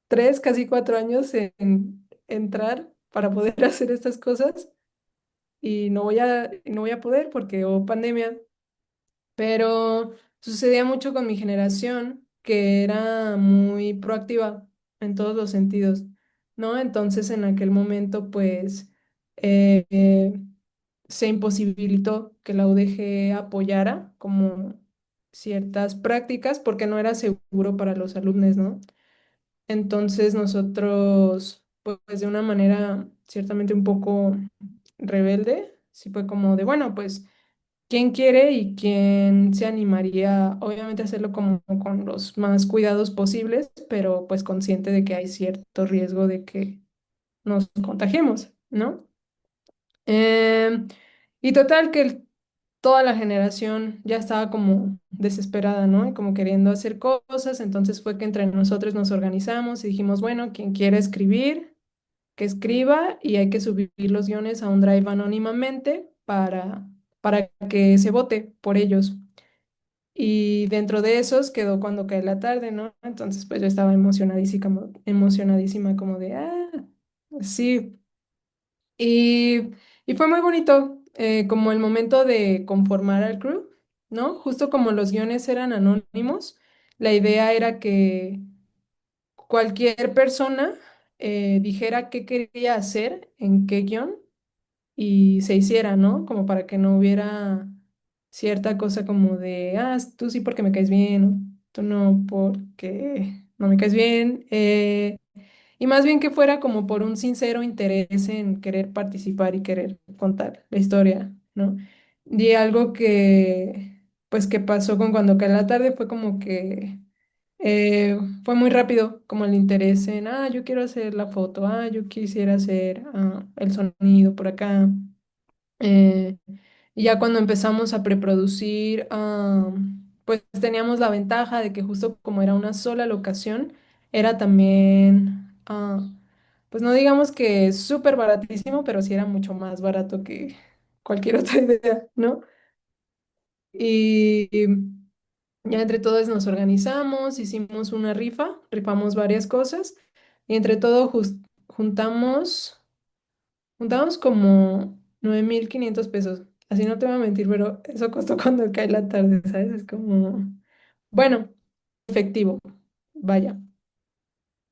3, casi 4 años en entrar para poder hacer estas cosas y no voy a poder porque hubo pandemia. Pero sucedía mucho con mi generación, que era muy proactiva en todos los sentidos, ¿no? Entonces en aquel momento, pues, eh, eh, se imposibilitó que la UDG apoyara como ciertas prácticas porque no era seguro para los alumnos, ¿no? Entonces nosotros, pues, de una manera ciertamente un poco rebelde, sí fue como de, bueno, pues quién quiere y quién se animaría, obviamente, a hacerlo como con los más cuidados posibles, pero pues consciente de que hay cierto riesgo de que nos contagiemos, ¿no? Em, y total que toda la generación ya estaba como desesperada, ¿no? Y como queriendo hacer cosas, entonces fue que entre nosotros nos organizamos y dijimos, bueno, quien quiera escribir, que escriba y hay que subir los guiones a un drive anónimamente para que se vote por ellos. Y dentro de esos quedó Cuando cae la tarde, ¿no? Entonces pues yo estaba emocionadísima como de, ah, sí. Y, y fue muy bonito, como el momento de conformar al crew, ¿no? Justo como los guiones eran anónimos, la idea era que cualquier persona dijera qué quería hacer, en qué guión y se hiciera, ¿no? Como para que no hubiera cierta cosa como de, ah, tú sí porque me caes bien, o tú no porque no me caes bien, y más bien que fuera como por un sincero interés en querer participar y querer contar la historia, ¿no? Y algo pues, que pasó con Cuando cae la tarde fue como que fue muy rápido, como el interés en, ah, yo quiero hacer la foto, ah, yo quisiera hacer el sonido por acá. Eh, y ya cuando empezamos a preproducir, pues teníamos la ventaja de que justo como era una sola locación, era también, pues no digamos que súper baratísimo, pero sí era mucho más barato que cualquier otra idea, ¿no? Y ya entre todos nos organizamos, hicimos una rifa, rifamos varias cosas y entre todos juntamos como 9,500 pesos. Así no te voy a mentir, pero eso costó cuando cae la tarde, ¿sabes? Es como, bueno, efectivo, vaya,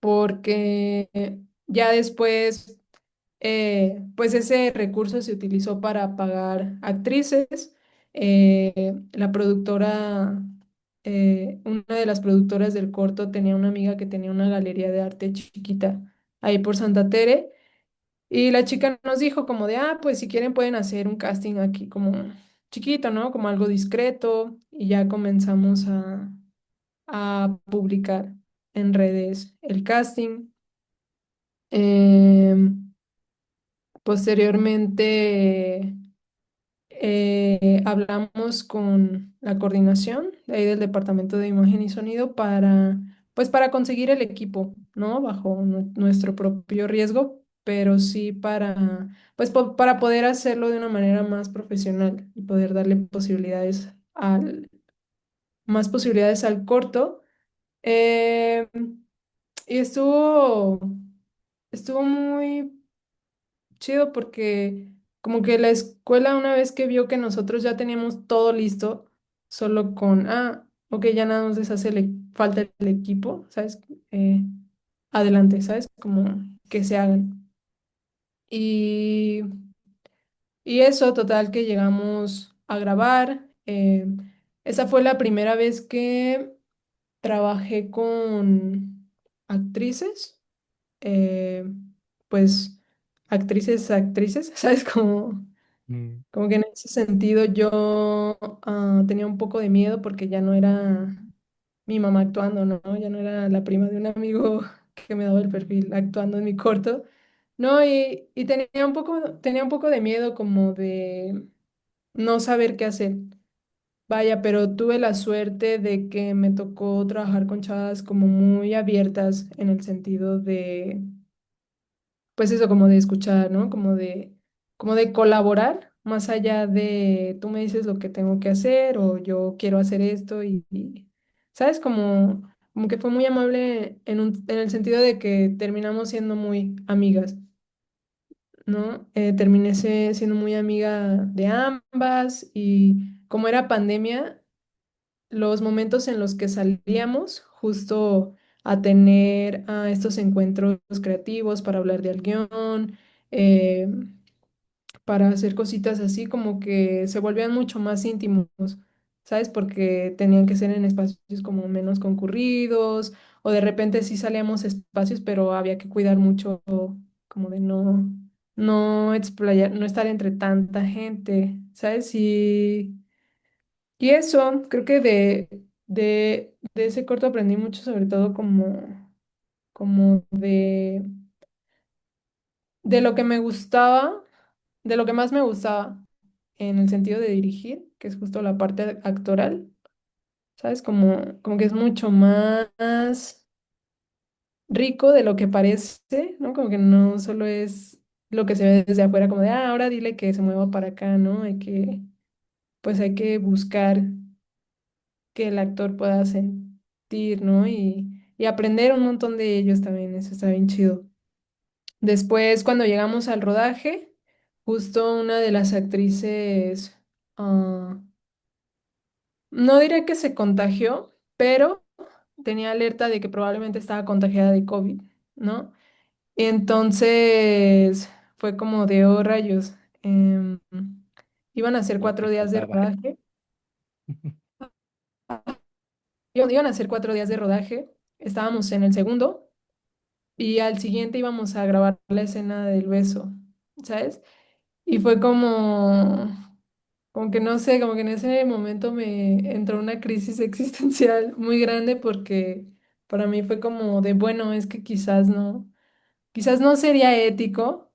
porque ya después, pues ese recurso se utilizó para pagar actrices. La productora, una de las productoras del corto tenía una amiga que tenía una galería de arte chiquita ahí por Santa Tere. Y la chica nos dijo como de, ah, pues si quieren pueden hacer un casting aquí como chiquito, ¿no? Como algo discreto. Y ya comenzamos a publicar en redes el casting. Em, Posteriormente hablamos con la coordinación de ahí del Departamento de Imagen y Sonido pues para conseguir el equipo, ¿no? Bajo nuestro propio riesgo, pero sí para, pues, para poder hacerlo de una manera más profesional y poder darle más posibilidades al corto. Eh, y estuvo muy chido porque como que la escuela una vez que vio que nosotros ya teníamos todo listo, solo ok, ya nada más les hace falta el equipo, ¿sabes? Eh, adelante, ¿sabes? Como que se hagan. Y, y eso, total, que llegamos a grabar. Esa fue la primera vez que trabajé con actrices, eh, pues actrices, ¿sabes? Mm, Como que en ese sentido yo tenía un poco de miedo porque ya no era mi mamá actuando, ¿no? Ya no era la prima de un amigo que me daba el perfil actuando en mi corto. No, y tenía un poco de miedo como de no saber qué hacer. Vaya, pero tuve la suerte de que me tocó trabajar con chavas como muy abiertas en el sentido de pues eso, como de escuchar, ¿no? Como de colaborar, más allá de tú me dices lo que tengo que hacer o yo quiero hacer esto ¿sabes? Como que fue muy amable en el sentido de que terminamos siendo muy amigas, ¿no? Siendo muy amiga de ambas y como era pandemia, los momentos en los que salíamos justo a tener estos encuentros creativos para hablar del guión, eh, para hacer cositas así, como que se volvían mucho más íntimos, ¿sabes? Porque tenían que ser en espacios como menos concurridos, o de repente sí salíamos a espacios, pero había que cuidar mucho como de no explayar, no estar entre tanta gente, ¿sabes? Y eso, creo que de ese corto aprendí mucho, sobre todo como de lo que me gustaba, de lo que más me gustaba en el sentido de dirigir, que es justo la parte actoral, ¿sabes? Como que es mucho más rico de lo que parece, ¿no? Como que no solo es lo que se ve desde afuera, como de, ahora dile que se mueva para acá, ¿no? Pues hay que buscar que el actor pueda sentir, ¿no? Y aprender un montón de ellos también, eso está bien chido. Después, cuando llegamos al rodaje, justo una de las actrices, ah, no diré que se contagió, pero tenía alerta de que probablemente estaba contagiada de COVID, ¿no? Entonces fue como de, oh, rayos. em, Iban a ser lo cuatro que días de faltaba. rodaje. Iban a ser 4 días de rodaje. Estábamos en el segundo. Y al siguiente íbamos a grabar la escena del beso, ¿sabes? Y fue como que no sé, como que en ese momento me entró una crisis existencial muy grande porque para mí fue como de, bueno, es que quizás no sería ético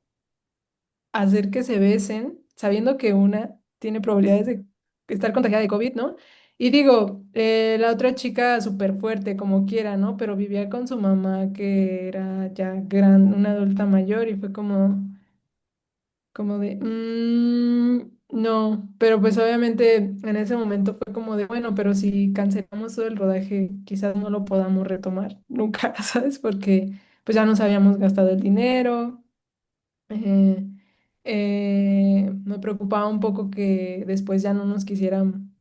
hacer que se besen sabiendo que una tiene probabilidades de estar contagiada de COVID, ¿no? Y digo, la otra chica súper fuerte, como quiera, ¿no? Pero vivía con su mamá que era ya una adulta mayor y fue como de, no, pero pues obviamente en ese momento fue como de, bueno, pero si cancelamos todo el rodaje, quizás no lo podamos retomar nunca, ¿sabes? Porque pues ya nos habíamos gastado el dinero. eh, Me preocupaba un poco que después ya no nos quisieran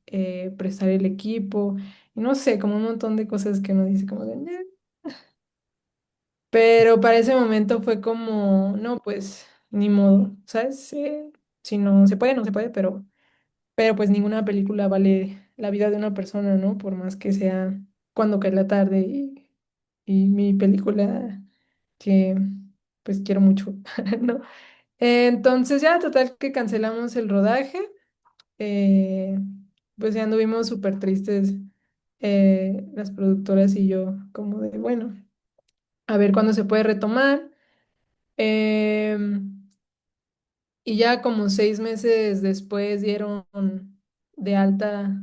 prestar el equipo, y no sé, como un montón de cosas que uno dice como de, "Nah". Pero para ese momento fue como, no, pues ni modo, ¿sabes? Si no se puede, no se puede, pero pues ninguna película vale la vida de una persona, ¿no? Por más que sea Cuando cae la tarde y mi película que pues quiero mucho, ¿no? Entonces ya, total que cancelamos el rodaje, eh, pues ya anduvimos súper tristes las productoras y yo, como de, bueno, a ver cuándo se puede retomar. Em, y ya como 6 meses después dieron de alta,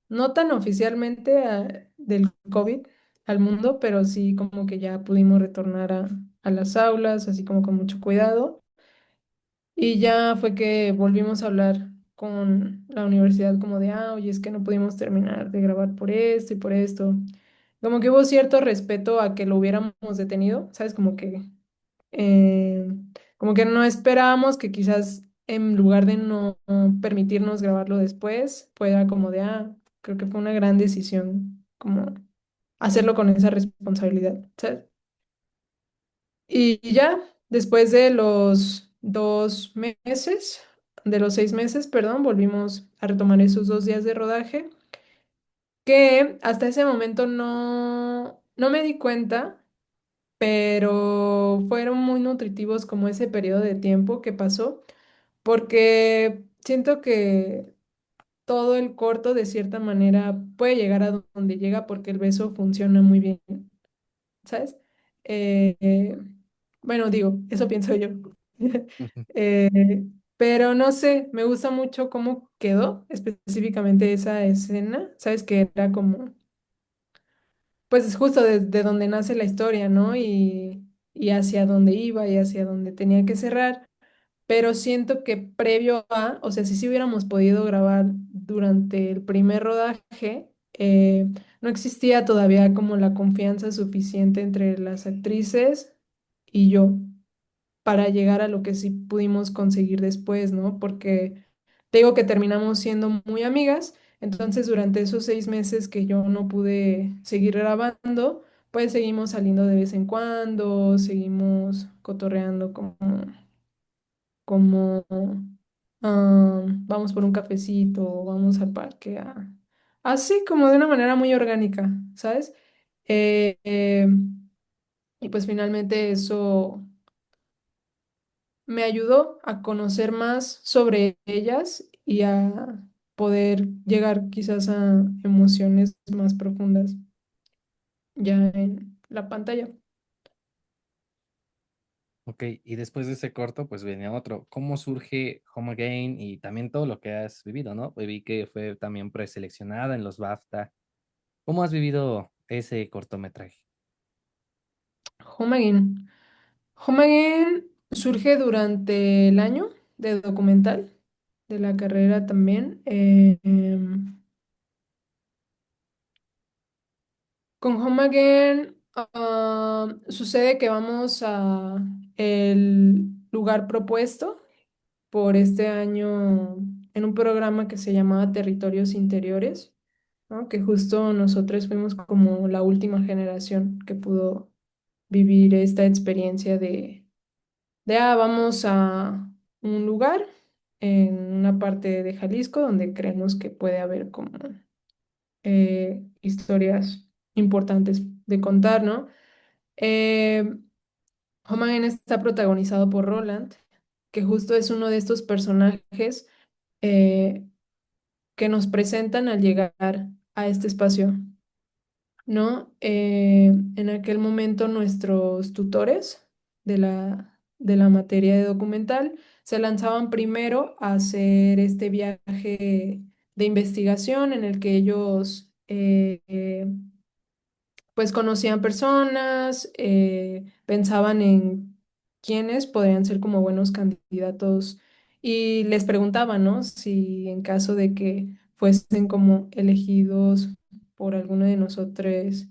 no tan oficialmente del COVID al mundo, pero sí como que ya pudimos retornar a las aulas, así como con mucho cuidado. Y ya fue que volvimos a hablar con la universidad como de, oye, es que no pudimos terminar de grabar por esto y por esto. Como que hubo cierto respeto a que lo hubiéramos detenido, ¿sabes? Eh, como que no esperábamos que quizás en lugar de no permitirnos grabarlo después, fuera como de, creo que fue una gran decisión, como hacerlo con esa responsabilidad, ¿sabes? Y ya, después de los 2 meses, de los 6 meses, perdón, volvimos a retomar esos 2 días de rodaje, que hasta ese momento no me di cuenta, pero fueron muy nutritivos como ese periodo de tiempo que pasó, porque siento que todo el corto de cierta manera puede llegar a donde llega porque el beso funciona muy bien, ¿sabes? Eh, eh, bueno, digo, eso pienso yo. Eh, pero no sé, me gusta mucho cómo quedó específicamente esa escena, ¿sabes? Que era como, pues es justo desde donde nace la historia, ¿no? Y hacia dónde iba y hacia dónde tenía que cerrar. Pero siento que previo a, o sea, si hubiéramos podido grabar durante el primer rodaje, no existía todavía como la confianza suficiente entre las actrices y yo para llegar a lo que sí pudimos conseguir después, ¿no? Porque te digo que terminamos siendo muy amigas, entonces durante esos 6 meses que yo no pude seguir grabando, pues seguimos saliendo de vez en cuando, seguimos cotorreando como vamos por un cafecito, vamos al parque, así como de una manera muy orgánica, ¿sabes? Eh, eh, y pues finalmente eso me ayudó a conocer más sobre ellas y a poder llegar quizás a emociones más profundas ya en la pantalla. Ok, y después de ese corto, pues venía otro. ¿Cómo surge Home Again y también todo lo que has vivido, ¿no? Pues vi que fue también preseleccionada en los BAFTA. ¿Cómo has vivido ese cortometraje? Home Again. Home Again surge durante el año de documental de la carrera también. Con Home Again, sucede que vamos a el lugar propuesto por este año en un programa que se llamaba Territorios Interiores, ¿no? Que justo nosotros fuimos como la última generación que pudo vivir esta experiencia de vamos a un lugar en una parte de Jalisco donde creemos que puede haber como historias importantes de contar, ¿no? Eh, Homeland está protagonizado por Roland, que justo es uno de estos personajes eh, que nos presentan al llegar a este espacio, ¿no? En aquel momento nuestros tutores de la materia de documental se lanzaban primero a hacer este viaje de investigación en el que ellos pues conocían personas, pensaban en quiénes podrían ser como buenos candidatos y les preguntaban, ¿no? Si en caso de que fuesen como elegidos por alguno de nosotros,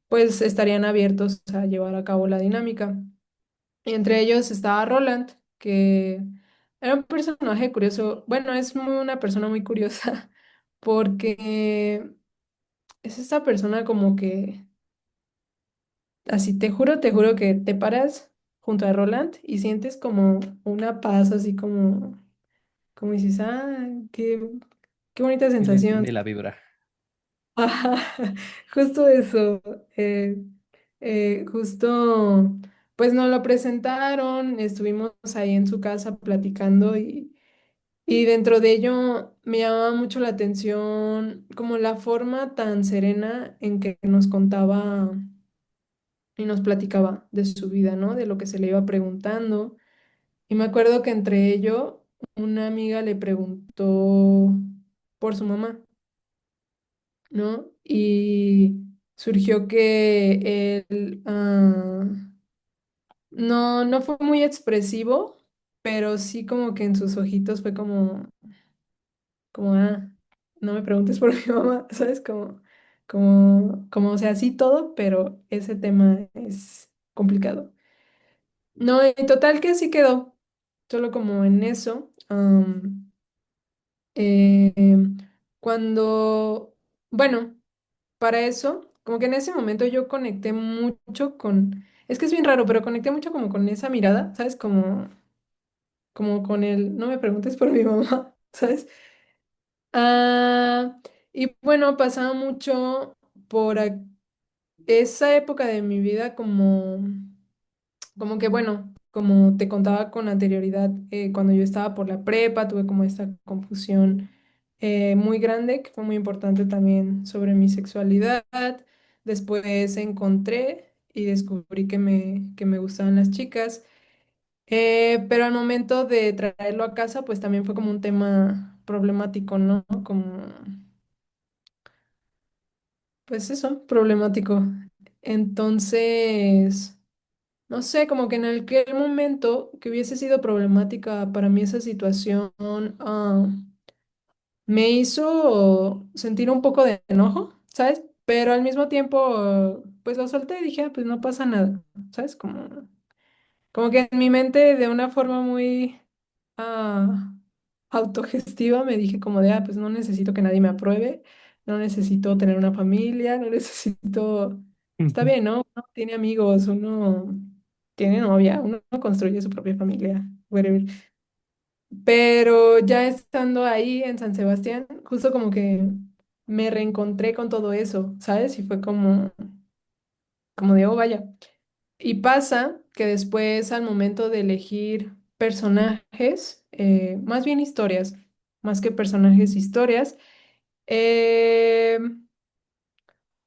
pues estarían abiertos a llevar a cabo la dinámica. Y entre ellos estaba Roland, que era un personaje curioso, bueno, es una persona muy curiosa porque es esta persona como que así te juro que te paras junto a Roland y sientes como una paz, así como dices, qué bonita Y le sensación. entendí la vibra. Ajá, justo eso. Justo, pues nos lo presentaron, estuvimos ahí en su casa platicando y dentro de ello me llamaba mucho la atención como la forma tan serena en que nos contaba y nos platicaba de su vida, ¿no? De lo que se le iba preguntando. Y me acuerdo que entre ello, una amiga le preguntó por su mamá, ¿no? Y surgió que él No, no fue muy expresivo, pero sí como que en sus ojitos fue como, no me preguntes por mi mamá, ¿sabes? Como, o sea, sí todo, pero ese tema es complicado. No, en total que así quedó, solo como en eso. Eh, cuando, bueno, para eso, como que en ese momento yo conecté mucho es que es bien raro, pero conecté mucho como con esa mirada, ¿sabes? Como con no me preguntes por mi mamá, ¿sabes? Ah, y bueno, pasaba mucho por esa época de mi vida como que bueno, como te contaba con anterioridad, cuando yo estaba por la prepa, tuve como esta confusión muy grande, que fue muy importante también sobre mi sexualidad. Después encontré y descubrí que me gustaban las chicas. Pero al momento de traerlo a casa, pues también fue como un tema problemático, ¿no? Como, pues eso, problemático. Entonces, no sé, como que en aquel momento que hubiese sido problemática para mí esa situación, me hizo sentir un poco de enojo, ¿sabes? Pero al mismo tiempo, pues lo solté y dije, "Ah, pues no pasa nada, ¿sabes? Como que en mi mente de una forma muy ah, autogestiva me dije como de, pues no necesito que nadie me apruebe, no necesito tener una familia, no necesito, está Ujú. bien, ¿no? Uno tiene amigos, uno tiene novia, uno construye su propia familia, whatever. Pero ya estando ahí en San Sebastián, justo como que me reencontré con todo eso, ¿sabes? Y fue como de, oh, vaya. Y pasa que después al momento de elegir personajes, más bien historias, más que personajes, historias, eh,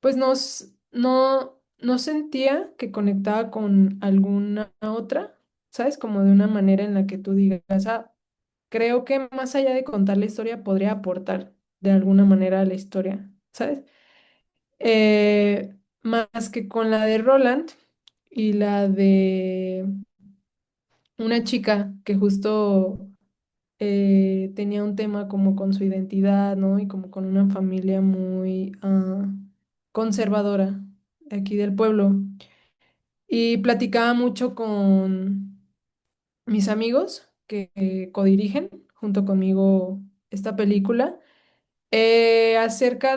pues no sentía que conectaba con alguna otra, ¿sabes? Como de una manera en la que tú digas, creo que más allá de contar la historia, podría aportar de alguna manera a la historia, ¿sabes? Más que con la de Roland y la de una chica que justo tenía un tema como con su identidad, ¿no? Y como con una familia muy conservadora de aquí del pueblo. Y platicaba mucho con mis amigos que codirigen junto conmigo esta película acerca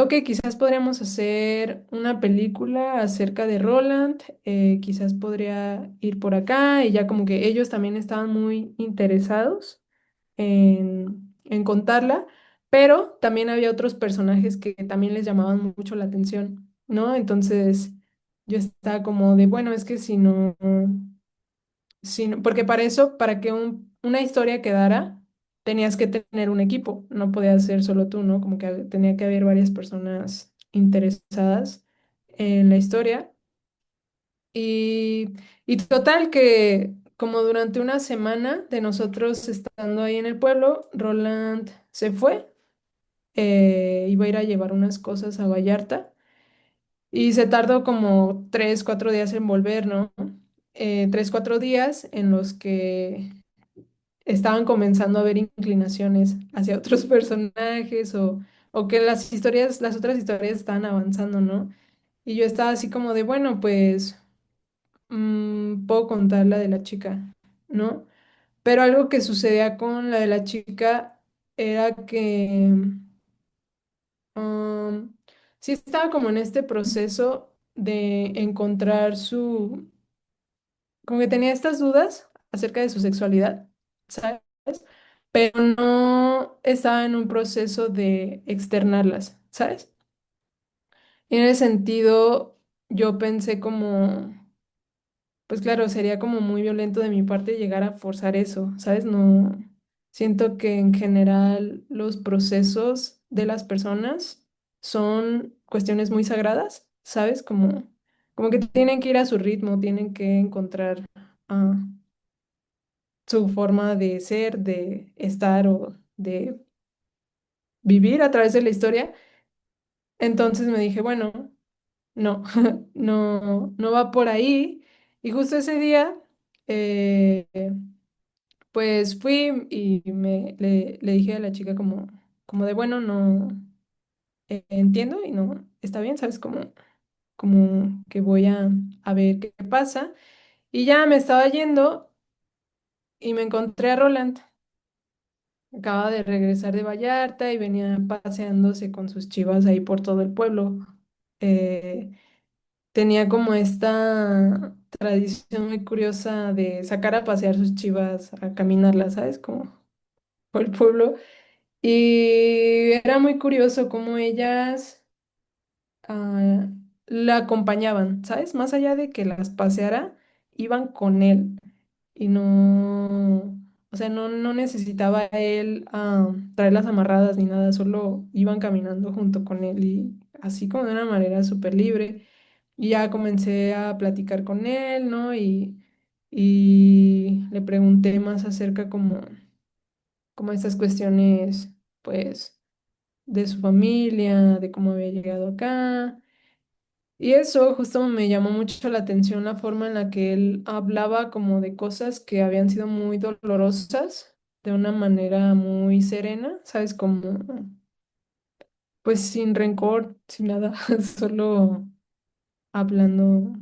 ok, quizás podríamos hacer una película acerca de Roland, quizás podría ir por acá y ya como que ellos también estaban muy interesados en contarla, pero también había otros personajes que también les llamaban mucho la atención, ¿no? Entonces yo estaba como de, bueno, es que porque para eso, para que una historia quedara, tenías que tener un equipo, no podías ser solo tú, ¿no? Como que tenía que haber varias personas interesadas en la historia. Y, y total que como durante una semana de nosotros estando ahí en el pueblo, Roland se fue, iba a ir a llevar unas cosas a Vallarta y se tardó como 3, 4 días en volver, ¿no? 3, 4 días en los que estaban comenzando a ver inclinaciones hacia otros personajes o que las otras historias estaban avanzando, ¿no? Y yo estaba así como de, bueno, pues puedo contar la de la chica, ¿no? Pero algo que sucedía con la de la chica era que um, sí estaba como en este proceso de encontrar como que tenía estas dudas acerca de su sexualidad, ¿sabes? Pero no estaba en un proceso de externarlas, ¿sabes? Y en ese sentido, yo pensé como, pues claro, sería como muy violento de mi parte llegar a forzar eso, ¿sabes? No, siento que en general los procesos de las personas son cuestiones muy sagradas, ¿sabes? Como que tienen que ir a su ritmo, tienen que encontrar ah, su forma de ser, de estar o de vivir a través de la historia. Entonces me dije, bueno. no, no va por ahí. Y justo ese día, eh, pues fui y le dije a la chica como de, bueno, no entiendo y no está bien, ¿sabes? Como que voy a ver qué pasa. Y ya me estaba yendo y me encontré a Roland. Acaba de regresar de Vallarta y venía paseándose con sus chivas ahí por todo el pueblo. Eh, Tenía como esta tradición muy curiosa de sacar a pasear sus chivas, a caminarlas, ¿sabes? Como por el pueblo. Y era muy curioso cómo ellas ah, la acompañaban, ¿sabes? Más allá de que las paseara, iban con él y no, o sea, no necesitaba él traerlas amarradas ni nada, solo iban caminando junto con él y así como de una manera súper libre. Y ya comencé a platicar con él, ¿no? Y le pregunté más acerca como estas cuestiones, pues, de su familia, de cómo había llegado acá. Y eso justo me llamó mucho la atención la forma en la que él hablaba como de cosas que habían sido muy dolorosas, de una manera muy serena, ¿sabes? Como, pues sin rencor, sin nada, solo hablando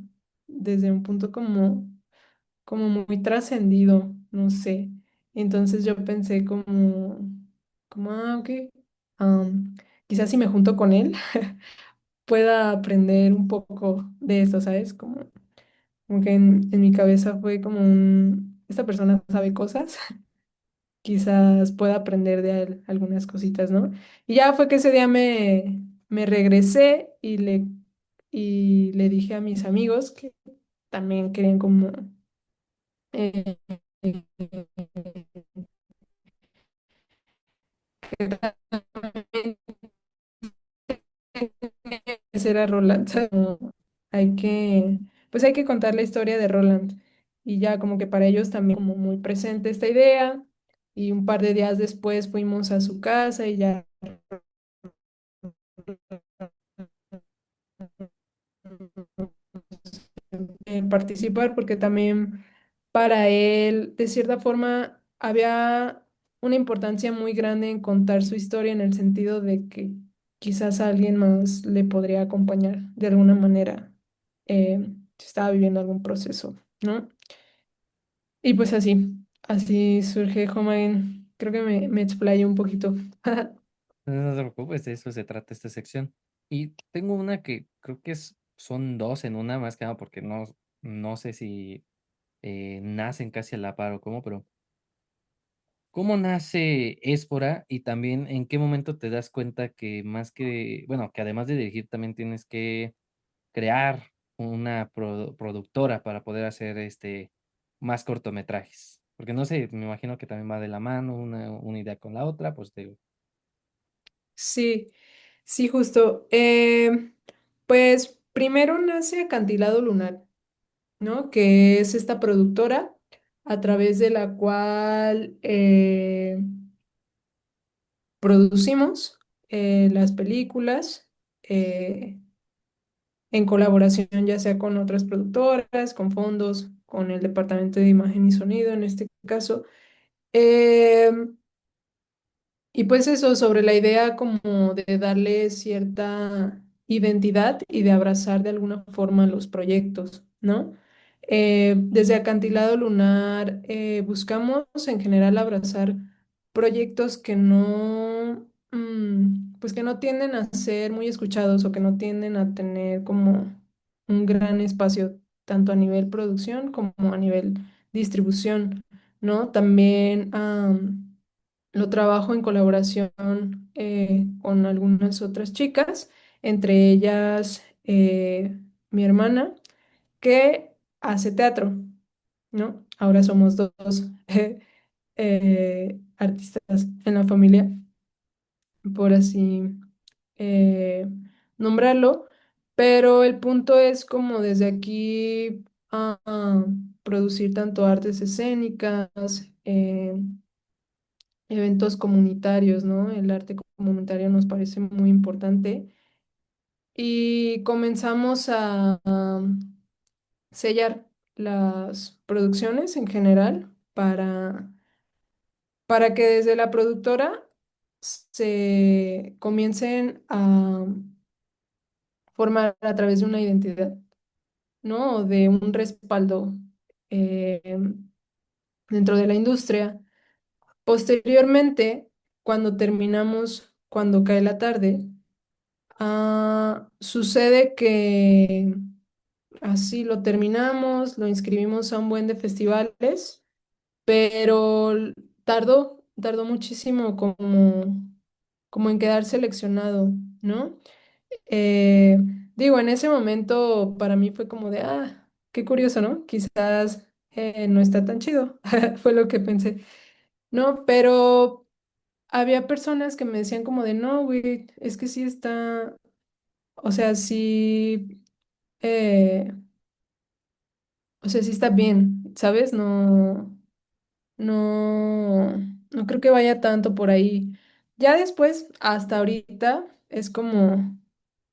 desde un punto como muy trascendido, no sé. Entonces yo pensé ok, am, quizás si me junto con él pueda aprender un poco de esto, ¿sabes? Como que en mi cabeza fue esta persona sabe cosas, quizás pueda aprender de él algunas cositas, ¿no? Y ya fue que ese día me regresé y le dije a mis amigos que también querían como eh, que también ese era Roland, ¿sabes? Como hay que contar la historia de Roland. Y ya como que para ellos también como muy presente esta idea. Y un par de días después fuimos a su casa y ya participar porque también para él, de cierta forma, había una importancia muy grande en contar su historia en el sentido de que quizás alguien más le podría acompañar de alguna manera si estaba viviendo algún proceso, ¿no? Y pues así surge Home. Creo que me explayé un poquito. No te preocupes, de eso se trata esta sección. Y tengo una que creo que son 2 en una, más que nada porque no sé si, nacen casi a la par o cómo, pero, ¿cómo nace Éspora? Y también, ¿en qué momento te das cuenta que más que bueno, que además de dirigir también tienes que crear una productora para poder hacer, más cortometrajes? Porque no sé, me imagino que también va de la mano una idea con la otra, pues, te Sí, sí, justo. Pues primero nace Acantilado Lunar, ¿no? Que es esta productora a través de la cual producimos las películas en colaboración ya sea con otras productoras, con fondos, con el Departamento de Imagen y Sonido en este caso. Em, Y pues eso, sobre la idea como de darle cierta identidad y de abrazar de alguna forma los proyectos, ¿no? Desde Acantilado Lunar buscamos en general abrazar proyectos que pues que no tienden a ser muy escuchados o que no tienden a tener como un gran espacio, tanto a nivel producción como a nivel distribución, ¿no? También lo trabajo en colaboración con algunas otras chicas, entre ellas mi hermana, que hace teatro, ¿no? Ahora somos dos artistas en la familia, por así eh, nombrarlo, pero el punto es como desde aquí producir tanto artes escénicas, eventos comunitarios, ¿no? El arte comunitario nos parece muy importante y comenzamos a sellar las producciones en general para que desde la productora se comiencen a formar a través de una identidad, ¿no? O de un respaldo eh, dentro de la industria. Posteriormente, cuando terminamos, cuando cae la tarde, sucede que así lo terminamos, lo inscribimos a un buen de festivales, pero tardó muchísimo como en quedar seleccionado, ¿no? Eh, Digo, en ese momento para mí fue como de, qué curioso, ¿no? Quizás no está tan chido, fue lo que pensé, ¿no? Pero había personas que me decían como de, no, güey, es que sí está, o sea, sí, eh, o sea, sí está bien, ¿sabes? No, no creo que vaya tanto por ahí. Ya después, hasta ahorita, es como,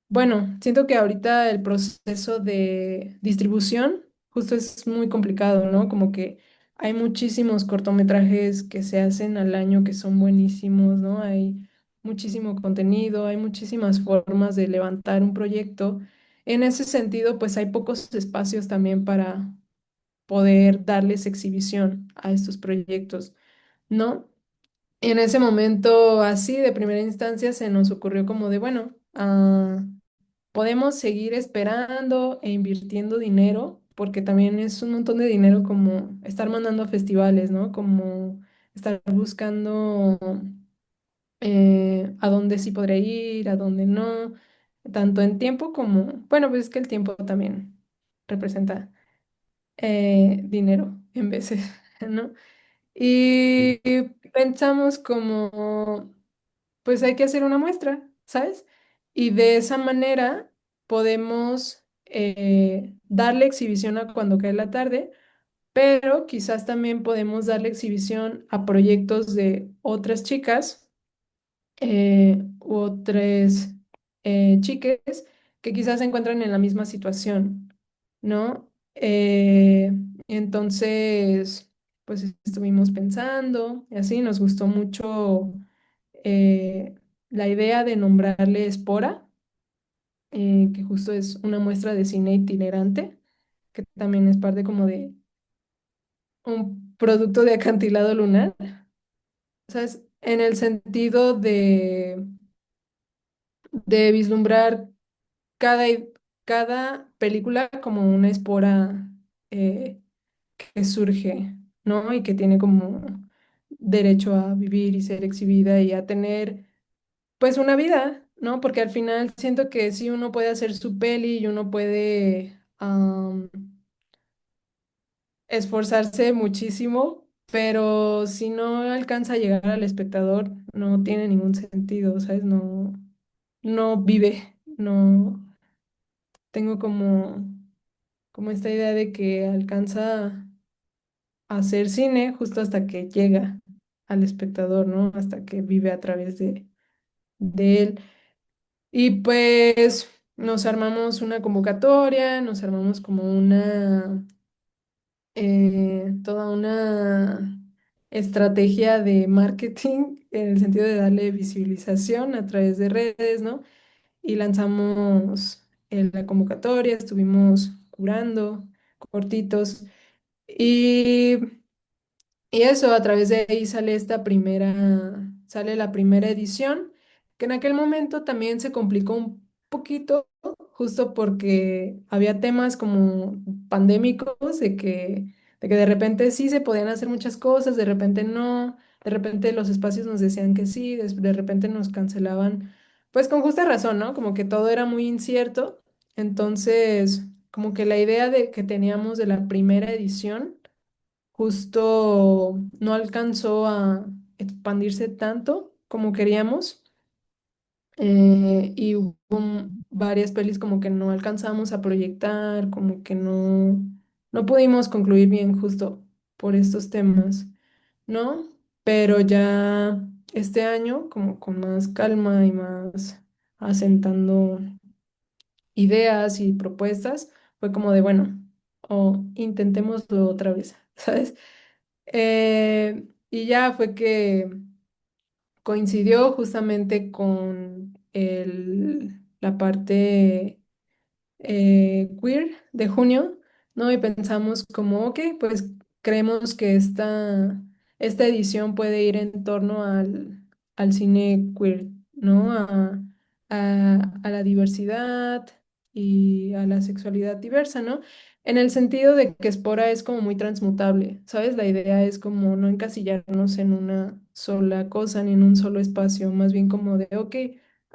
bueno, siento que ahorita el proceso de distribución justo es muy complicado, ¿no? Como que hay muchísimos cortometrajes que se hacen al año que son buenísimos, ¿no? Hay muchísimo contenido, hay muchísimas formas de levantar un proyecto. En ese sentido, pues hay pocos espacios también para poder darles exhibición a estos proyectos, ¿no? En ese momento, así de primera instancia, se nos ocurrió como de, bueno, podemos seguir esperando e invirtiendo dinero, porque también es un montón de dinero como estar mandando a festivales, ¿no? Como estar buscando a dónde sí podré ir, a dónde no, tanto en tiempo como, bueno, pues es que el tiempo también representa dinero en veces, ¿no? Sí, Y pensamos como, pues hay que hacer una muestra, ¿sabes? Y de esa manera podemos darle exhibición a cuando cae la tarde, pero quizás también podemos darle exhibición a proyectos de otras chicas u otras chiques que quizás se encuentran en la misma situación, ¿no? Entonces, pues estuvimos pensando y así nos gustó mucho eh, la idea de nombrarle Espora, que justo es una muestra de cine itinerante, que también es parte como de un producto de acantilado lunar, ¿sabes? En el sentido de vislumbrar cada, cada película como una espora eh, que surge, ¿no? Y que tiene como derecho a vivir y ser exhibida y a tener, pues, una vida, ¿no? Porque al final siento que sí uno puede hacer su peli y uno puede esforzarse muchísimo, pero si no alcanza a llegar al espectador, no tiene ningún sentido, ¿sabes? No, no vive, no tengo como esta idea de que alcanza a hacer cine justo hasta que llega al espectador, ¿no? Hasta que vive a través de él. Y pues nos armamos una convocatoria, nos armamos como toda una estrategia de marketing en el sentido de darle visibilización a través de redes, ¿no? Y lanzamos la convocatoria, estuvimos curando cortitos y, y eso, a través de ahí sale la primera edición, que en aquel momento también se complicó un poquito, justo porque había temas como pandémicos, de que de repente sí se podían hacer muchas cosas, de repente no, de repente los espacios nos decían que sí, de repente nos cancelaban, pues con justa razón, ¿no? Como que todo era muy incierto, entonces como que la idea de que teníamos de la primera edición justo no alcanzó a expandirse tanto como queríamos y hubo varias pelis como que no alcanzamos a proyectar, como que no pudimos concluir bien justo por estos temas, ¿no? Pero ya este año, como con más calma y más asentando ideas y propuestas, fue como de, bueno, o intentémoslo otra vez, ¿sabes? Y ya fue que coincidió justamente con la parte queer de junio, ¿no? Y pensamos como, ok, pues creemos que esta edición puede ir en torno al cine queer, ¿no? A la diversidad y a la sexualidad diversa, ¿no? En el sentido de que Spora es como muy transmutable, ¿sabes? La idea es como no encasillarnos en una sola cosa ni en un solo espacio, más bien como de, ok,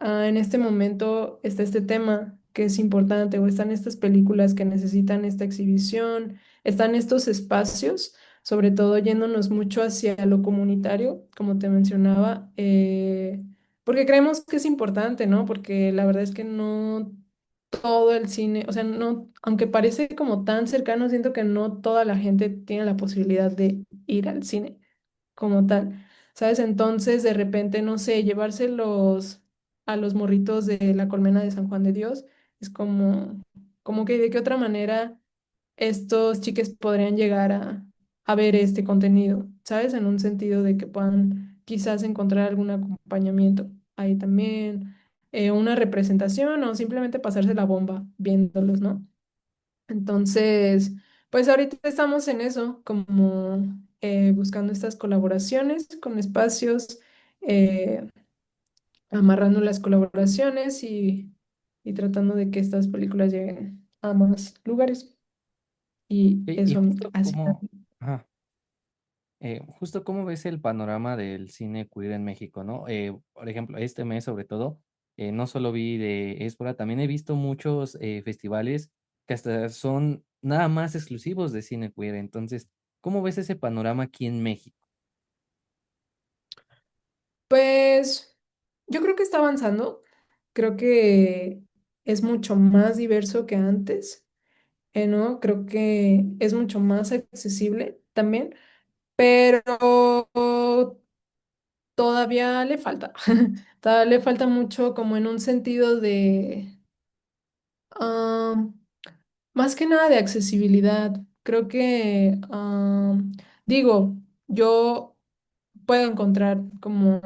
en este momento está este tema que es importante, o están estas películas que necesitan esta exhibición, están estos espacios, sobre todo yéndonos mucho hacia lo comunitario, como te mencionaba, porque creemos que es importante, ¿no? Porque la verdad es que no todo el cine, o sea, no, aunque parece como tan cercano, siento que no toda la gente tiene la posibilidad de ir al cine como tal, ¿sabes? Entonces, de repente, no sé, llevárselos a los morritos de la colmena de San Juan de Dios, es como que de qué otra manera estos chiques podrían llegar a ver este contenido, ¿sabes? En un sentido de que puedan quizás encontrar algún acompañamiento ahí también, una representación o simplemente pasarse la bomba viéndolos, ¿no? Entonces, pues ahorita estamos en eso, como buscando estas colaboraciones con espacios, eh, amarrando las colaboraciones y tratando de que estas películas lleguen a más lugares. Y Y eso justo hacia... como, ajá, justo cómo ves el panorama del cine queer en México, ¿no? Por ejemplo, este mes sobre todo, no solo vi de Espora, también he visto muchos festivales que hasta son nada más exclusivos de cine queer. Entonces, ¿cómo ves ese panorama aquí en México? Pues yo creo que está avanzando, creo que es mucho más diverso que antes, ¿no? Creo que es mucho más accesible también, pero todavía le falta. Todavía le falta mucho como en un sentido de, más que nada de accesibilidad. Creo que, digo, yo puedo encontrar como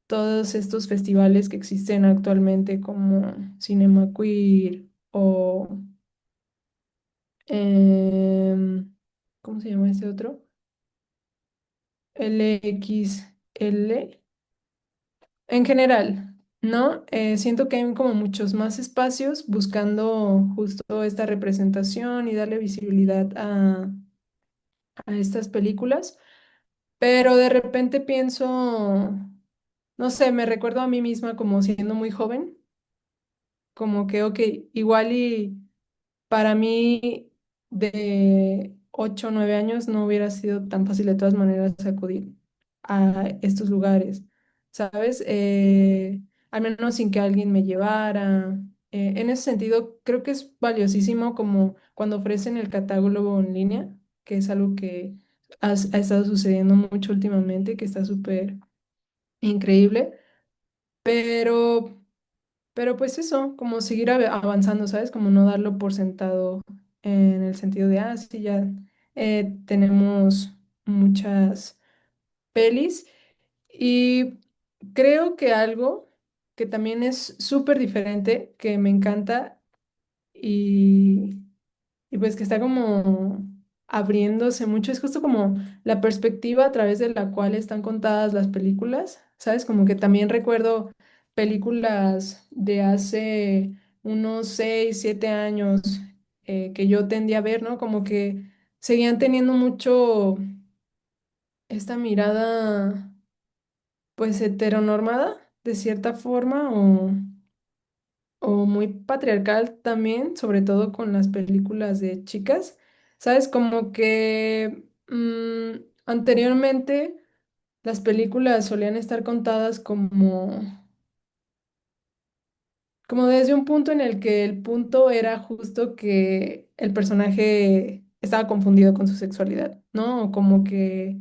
todos estos festivales que existen actualmente como Cinema Queer o, em, ¿cómo se llama este otro? LXL. En general, ¿no? Siento que hay como muchos más espacios buscando justo esta representación y darle visibilidad a estas películas, pero de repente pienso, no sé, me recuerdo a mí misma como siendo muy joven, como que, ok, igual y para mí de 8 o 9 años no hubiera sido tan fácil de todas maneras acudir a estos lugares, ¿sabes? Al menos sin que alguien me llevara. En ese sentido, creo que es valiosísimo como cuando ofrecen el catálogo en línea, que es algo que ha estado sucediendo mucho últimamente, que está súper increíble, pero... Pero pues eso, como seguir avanzando, ¿sabes? Como no darlo por sentado en el sentido de, sí, ya tenemos muchas pelis. Y creo que algo que también es súper diferente, que me encanta y, y pues que está como abriéndose mucho, es justo como la perspectiva a través de la cual están contadas las películas, ¿sabes? Como que también recuerdo películas de hace unos 6 7 años que yo tendía a ver, ¿no? Como que seguían teniendo mucho esta mirada pues heteronormada de cierta forma o muy patriarcal también, sobre todo con las películas de chicas. ¿Sabes? Como que anteriormente las películas solían estar contadas como desde un punto en el que el punto era justo que el personaje estaba confundido con su sexualidad, ¿no? O como que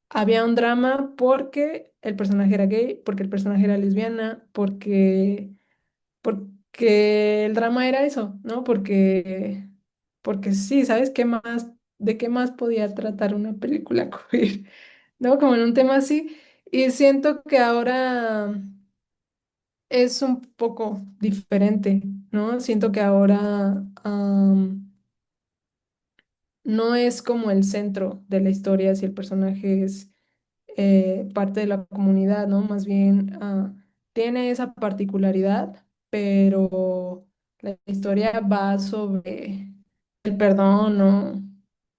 había un drama porque el personaje era gay, porque el personaje era lesbiana, porque que el drama era eso, ¿no? Porque sí, ¿sabes qué más? ¿De qué más podía tratar una película queer? ¿No? Como en un tema así. Y siento que ahora es un poco diferente, ¿no? Siento que ahora no es como el centro de la historia si el personaje es parte de la comunidad, ¿no? Más bien tiene esa particularidad, pero la historia va sobre el perdón, ¿no?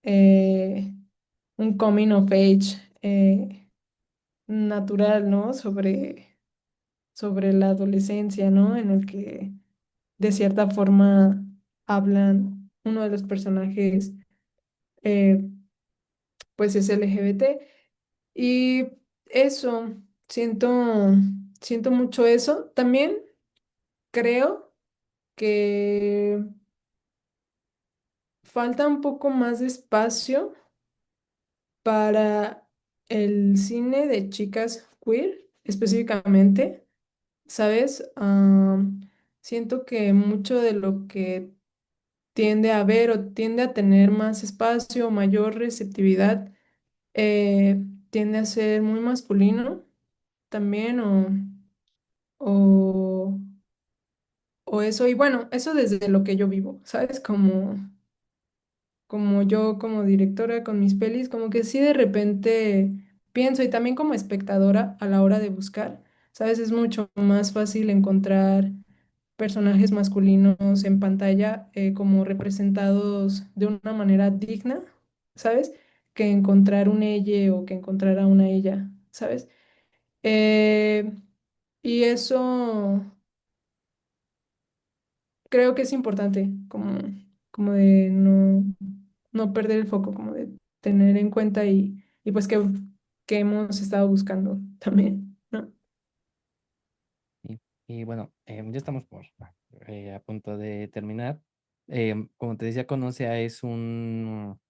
Eh, un coming of age natural, ¿no? Sobre la adolescencia, ¿no? En el que de cierta forma hablan, uno de los personajes, eh, pues es LGBT. Y eso, siento mucho eso. También creo que falta un poco más de espacio para el cine de chicas queer, específicamente, ¿sabes? Siento que mucho de lo que tiende a ver o tiende a tener más espacio, mayor receptividad, tiende a ser muy masculino también o, o eso. Y bueno, eso desde lo que yo vivo, ¿sabes? Como yo como directora con mis pelis, como que sí de repente pienso y también como espectadora a la hora de buscar, ¿sabes? Es mucho más fácil encontrar personajes masculinos en pantalla como representados de una manera digna, ¿sabes? Que encontrar un ella o que encontrar a una ella, ¿sabes? Eh, y eso creo que es importante, como de no perder el foco, como de tener en cuenta y pues que hemos estado buscando también, ¿no? Y bueno, ya estamos a punto de terminar. Como te decía, Conoce a es un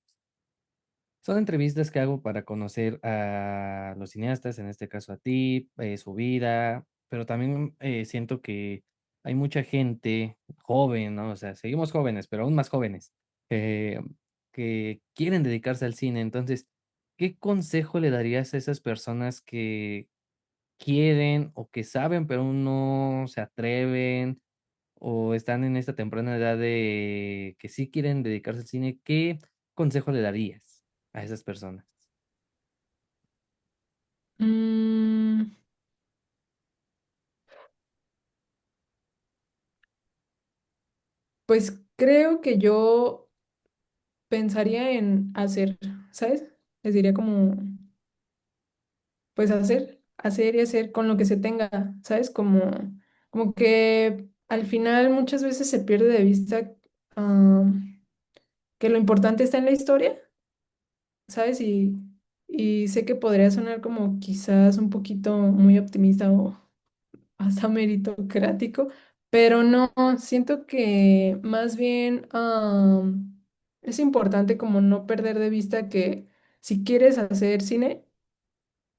son entrevistas que hago para conocer a los cineastas, en este caso a ti, su vida, pero también, siento que hay mucha gente joven, ¿no? O sea, seguimos jóvenes, pero aún más jóvenes, eh, que quieren dedicarse al cine. Entonces, ¿qué consejo le darías a esas personas que quieren o que saben, pero aún no se atreven, o están en esta temprana edad de que sí quieren dedicarse al cine? ¿Qué consejo le darías a esas personas? Mm, pues creo que yo pensaría en hacer, ¿sabes? Les diría como, pues hacer y hacer con lo que se tenga, ¿sabes? Como que al final muchas veces se pierde de vista ah, que lo importante está en la historia, ¿sabes? Y sé que podría sonar como quizás un poquito muy optimista o hasta meritocrático, pero no, siento que más bien es importante como no perder de vista que si quieres hacer cine,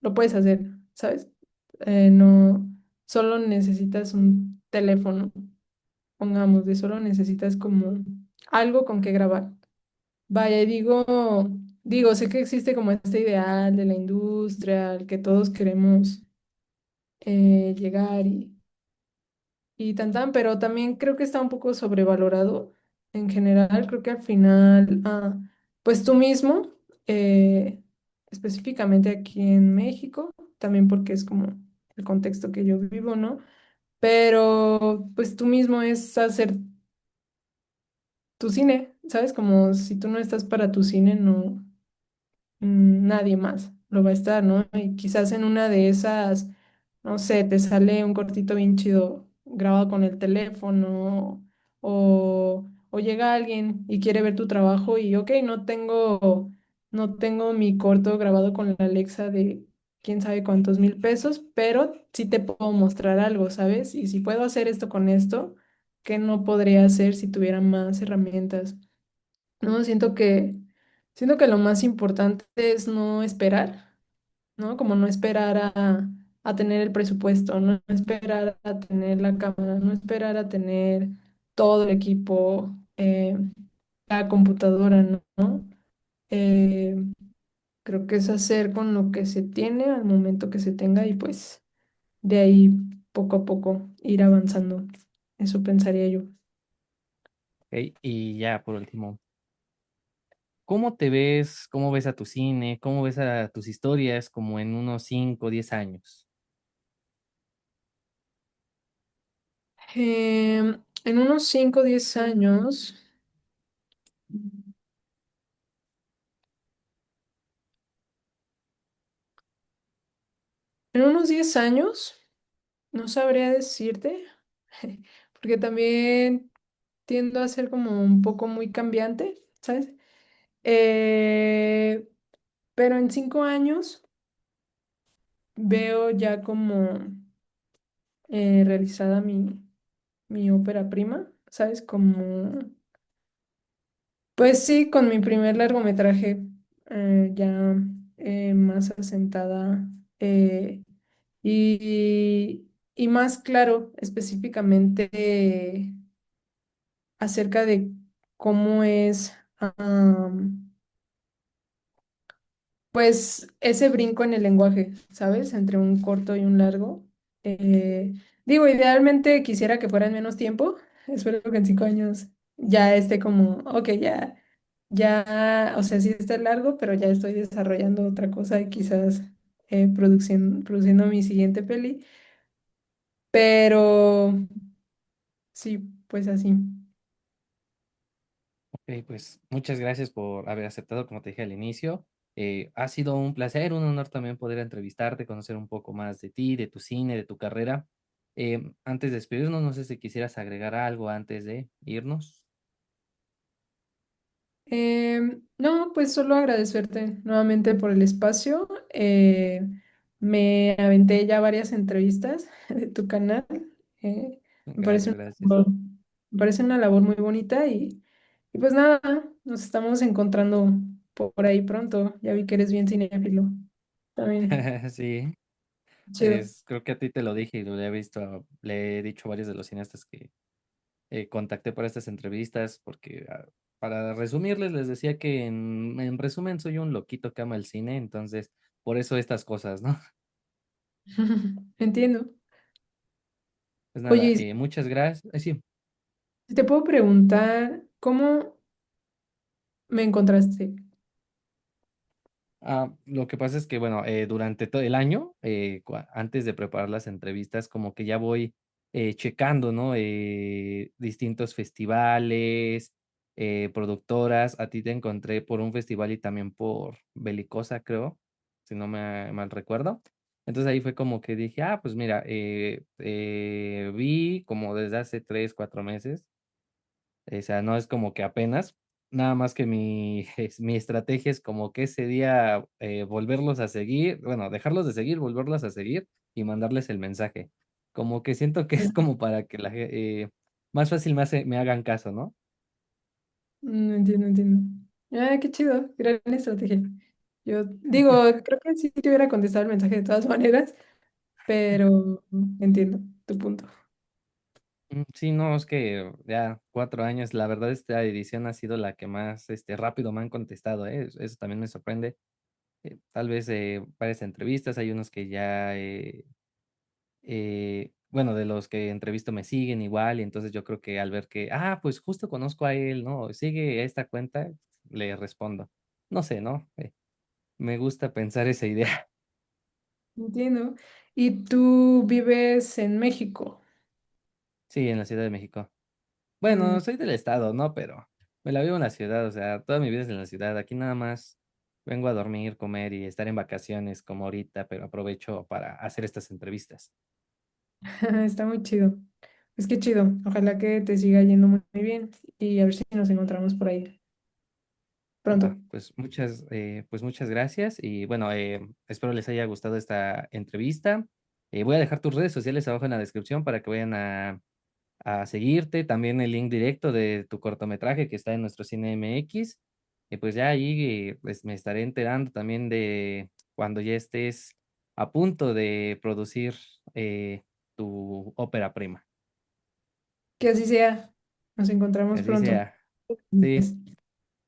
lo puedes hacer, ¿sabes? No, solo necesitas un teléfono, pongamos, de solo necesitas como algo con que grabar. Vaya, y digo, sé que existe como este ideal de la industria al que todos queremos llegar y tan, pero también creo que está un poco sobrevalorado en general. Creo que al final, pues tú mismo, eh, específicamente aquí en México, también porque es como el contexto que yo vivo, ¿no? Pero pues tú mismo es hacer tu cine, ¿sabes? Como si tú no estás para tu cine, no. Nadie más lo va a estar, ¿no? Y quizás en una de esas, no sé, te sale un cortito bien chido grabado con el teléfono o llega alguien y quiere ver tu trabajo y, ok, no tengo mi corto grabado con la Alexa de quién sabe cuántos mil pesos, pero sí te puedo mostrar algo, ¿sabes? Y si puedo hacer esto con esto, ¿qué no podría hacer si tuviera más herramientas? No, siento que lo más importante es no esperar, ¿no? Como no esperar a tener el presupuesto, no esperar a tener la cámara, no esperar a tener todo el equipo, la computadora, ¿no? Eh, Creo que es hacer con lo que se tiene al momento que se tenga y pues de ahí poco a poco ir avanzando. Eso pensaría yo. Ok, y ya por último, ¿cómo te ves? ¿Cómo ves a tu cine? ¿Cómo ves a tus historias como en unos 5 o 10 años? En unos 5 o 10 años, en unos 10 años, no sabría decirte, porque también tiendo a ser como un poco muy cambiante, ¿sabes? Eh, pero en 5 años veo ya como realizada mi ópera prima, ¿sabes? Como, pues sí, con mi primer largometraje ya más asentada eh, y más claro específicamente acerca de cómo es, pues, ese brinco en el lenguaje, ¿sabes? Entre un corto y un largo. Eh, Digo, idealmente quisiera que fuera en menos tiempo. Espero que en 5 años ya esté como, ok, ya, o sea, sí está largo, pero ya estoy desarrollando otra cosa y quizás produciendo mi siguiente peli. Pero sí, pues así. Ok, pues muchas gracias por haber aceptado, como te dije al inicio. Ha sido un placer, un honor también poder entrevistarte, conocer un poco más de ti, de tu cine, de tu carrera. Antes de despedirnos, no sé si quisieras agregar algo antes de irnos. No, pues solo agradecerte nuevamente por el espacio. Me aventé ya varias entrevistas de tu canal. Eh, me parece Gracias, gracias. me parece una labor muy bonita y pues nada, nos estamos encontrando por ahí pronto. Ya vi que eres bien cinéfilo. También, Sí, chido. creo que a ti te lo dije y lo he visto, le he dicho a varios de los cineastas que contacté para estas entrevistas, porque para resumirles, les decía que en resumen soy un loquito que ama el cine, entonces por eso estas cosas, ¿no? Entiendo. Pues nada, Oye, muchas gracias. Sí, si te puedo preguntar, ¿cómo me encontraste? lo que pasa es que, bueno, durante todo el año, antes de preparar las entrevistas, como que ya voy checando, ¿no? Distintos festivales, productoras. A ti te encontré por un festival y también por Belicosa, creo, si no me mal recuerdo. Entonces ahí fue como que dije, pues mira, vi como desde hace 3, 4 meses. O sea, no es como que apenas, nada más que mi estrategia es como que ese día volverlos a seguir, bueno, dejarlos de seguir, volverlos a seguir y mandarles el mensaje. Como que siento que es como para que más fácil me hagan caso, ¿no? Entiendo, entiendo. Ah, qué chido, gran estrategia. Yo digo, creo que sí te hubiera contestado el mensaje de todas maneras, pero entiendo tu punto. Sí, no, es que ya 4 años, la verdad esta edición ha sido la que más rápido me han contestado, ¿eh? Eso también me sorprende. Tal vez varias entrevistas, hay unos que ya bueno, de los que entrevisto me siguen igual, y entonces yo creo que al ver que, pues justo conozco a él, ¿no? Sigue esta cuenta, le respondo. No sé, ¿no? Me gusta pensar esa idea. Entiendo. ¿Y tú vives en México? Sí, en la Ciudad de México. Mm, Bueno, soy del estado, ¿no? Pero me la vivo en la ciudad, o sea, toda mi vida es en la ciudad. Aquí nada más vengo a dormir, comer y estar en vacaciones como ahorita, pero aprovecho para hacer estas entrevistas. está muy chido. Es que chido. Ojalá que te siga yendo muy bien y a ver si nos encontramos por ahí pronto. Va, pues muchas gracias y bueno, espero les haya gustado esta entrevista. Voy a dejar tus redes sociales abajo en la descripción para que vayan a seguirte, también el link directo de tu cortometraje que está en nuestro Cine MX. Y pues ya ahí pues me estaré enterando también de cuando ya estés a punto de producir tu ópera prima. Que así sea. Nos Que encontramos así pronto. sea. Sí,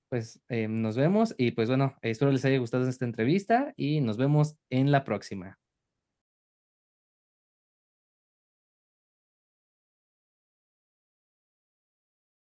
pues nos vemos y pues bueno, espero les haya gustado esta entrevista y nos vemos en la próxima.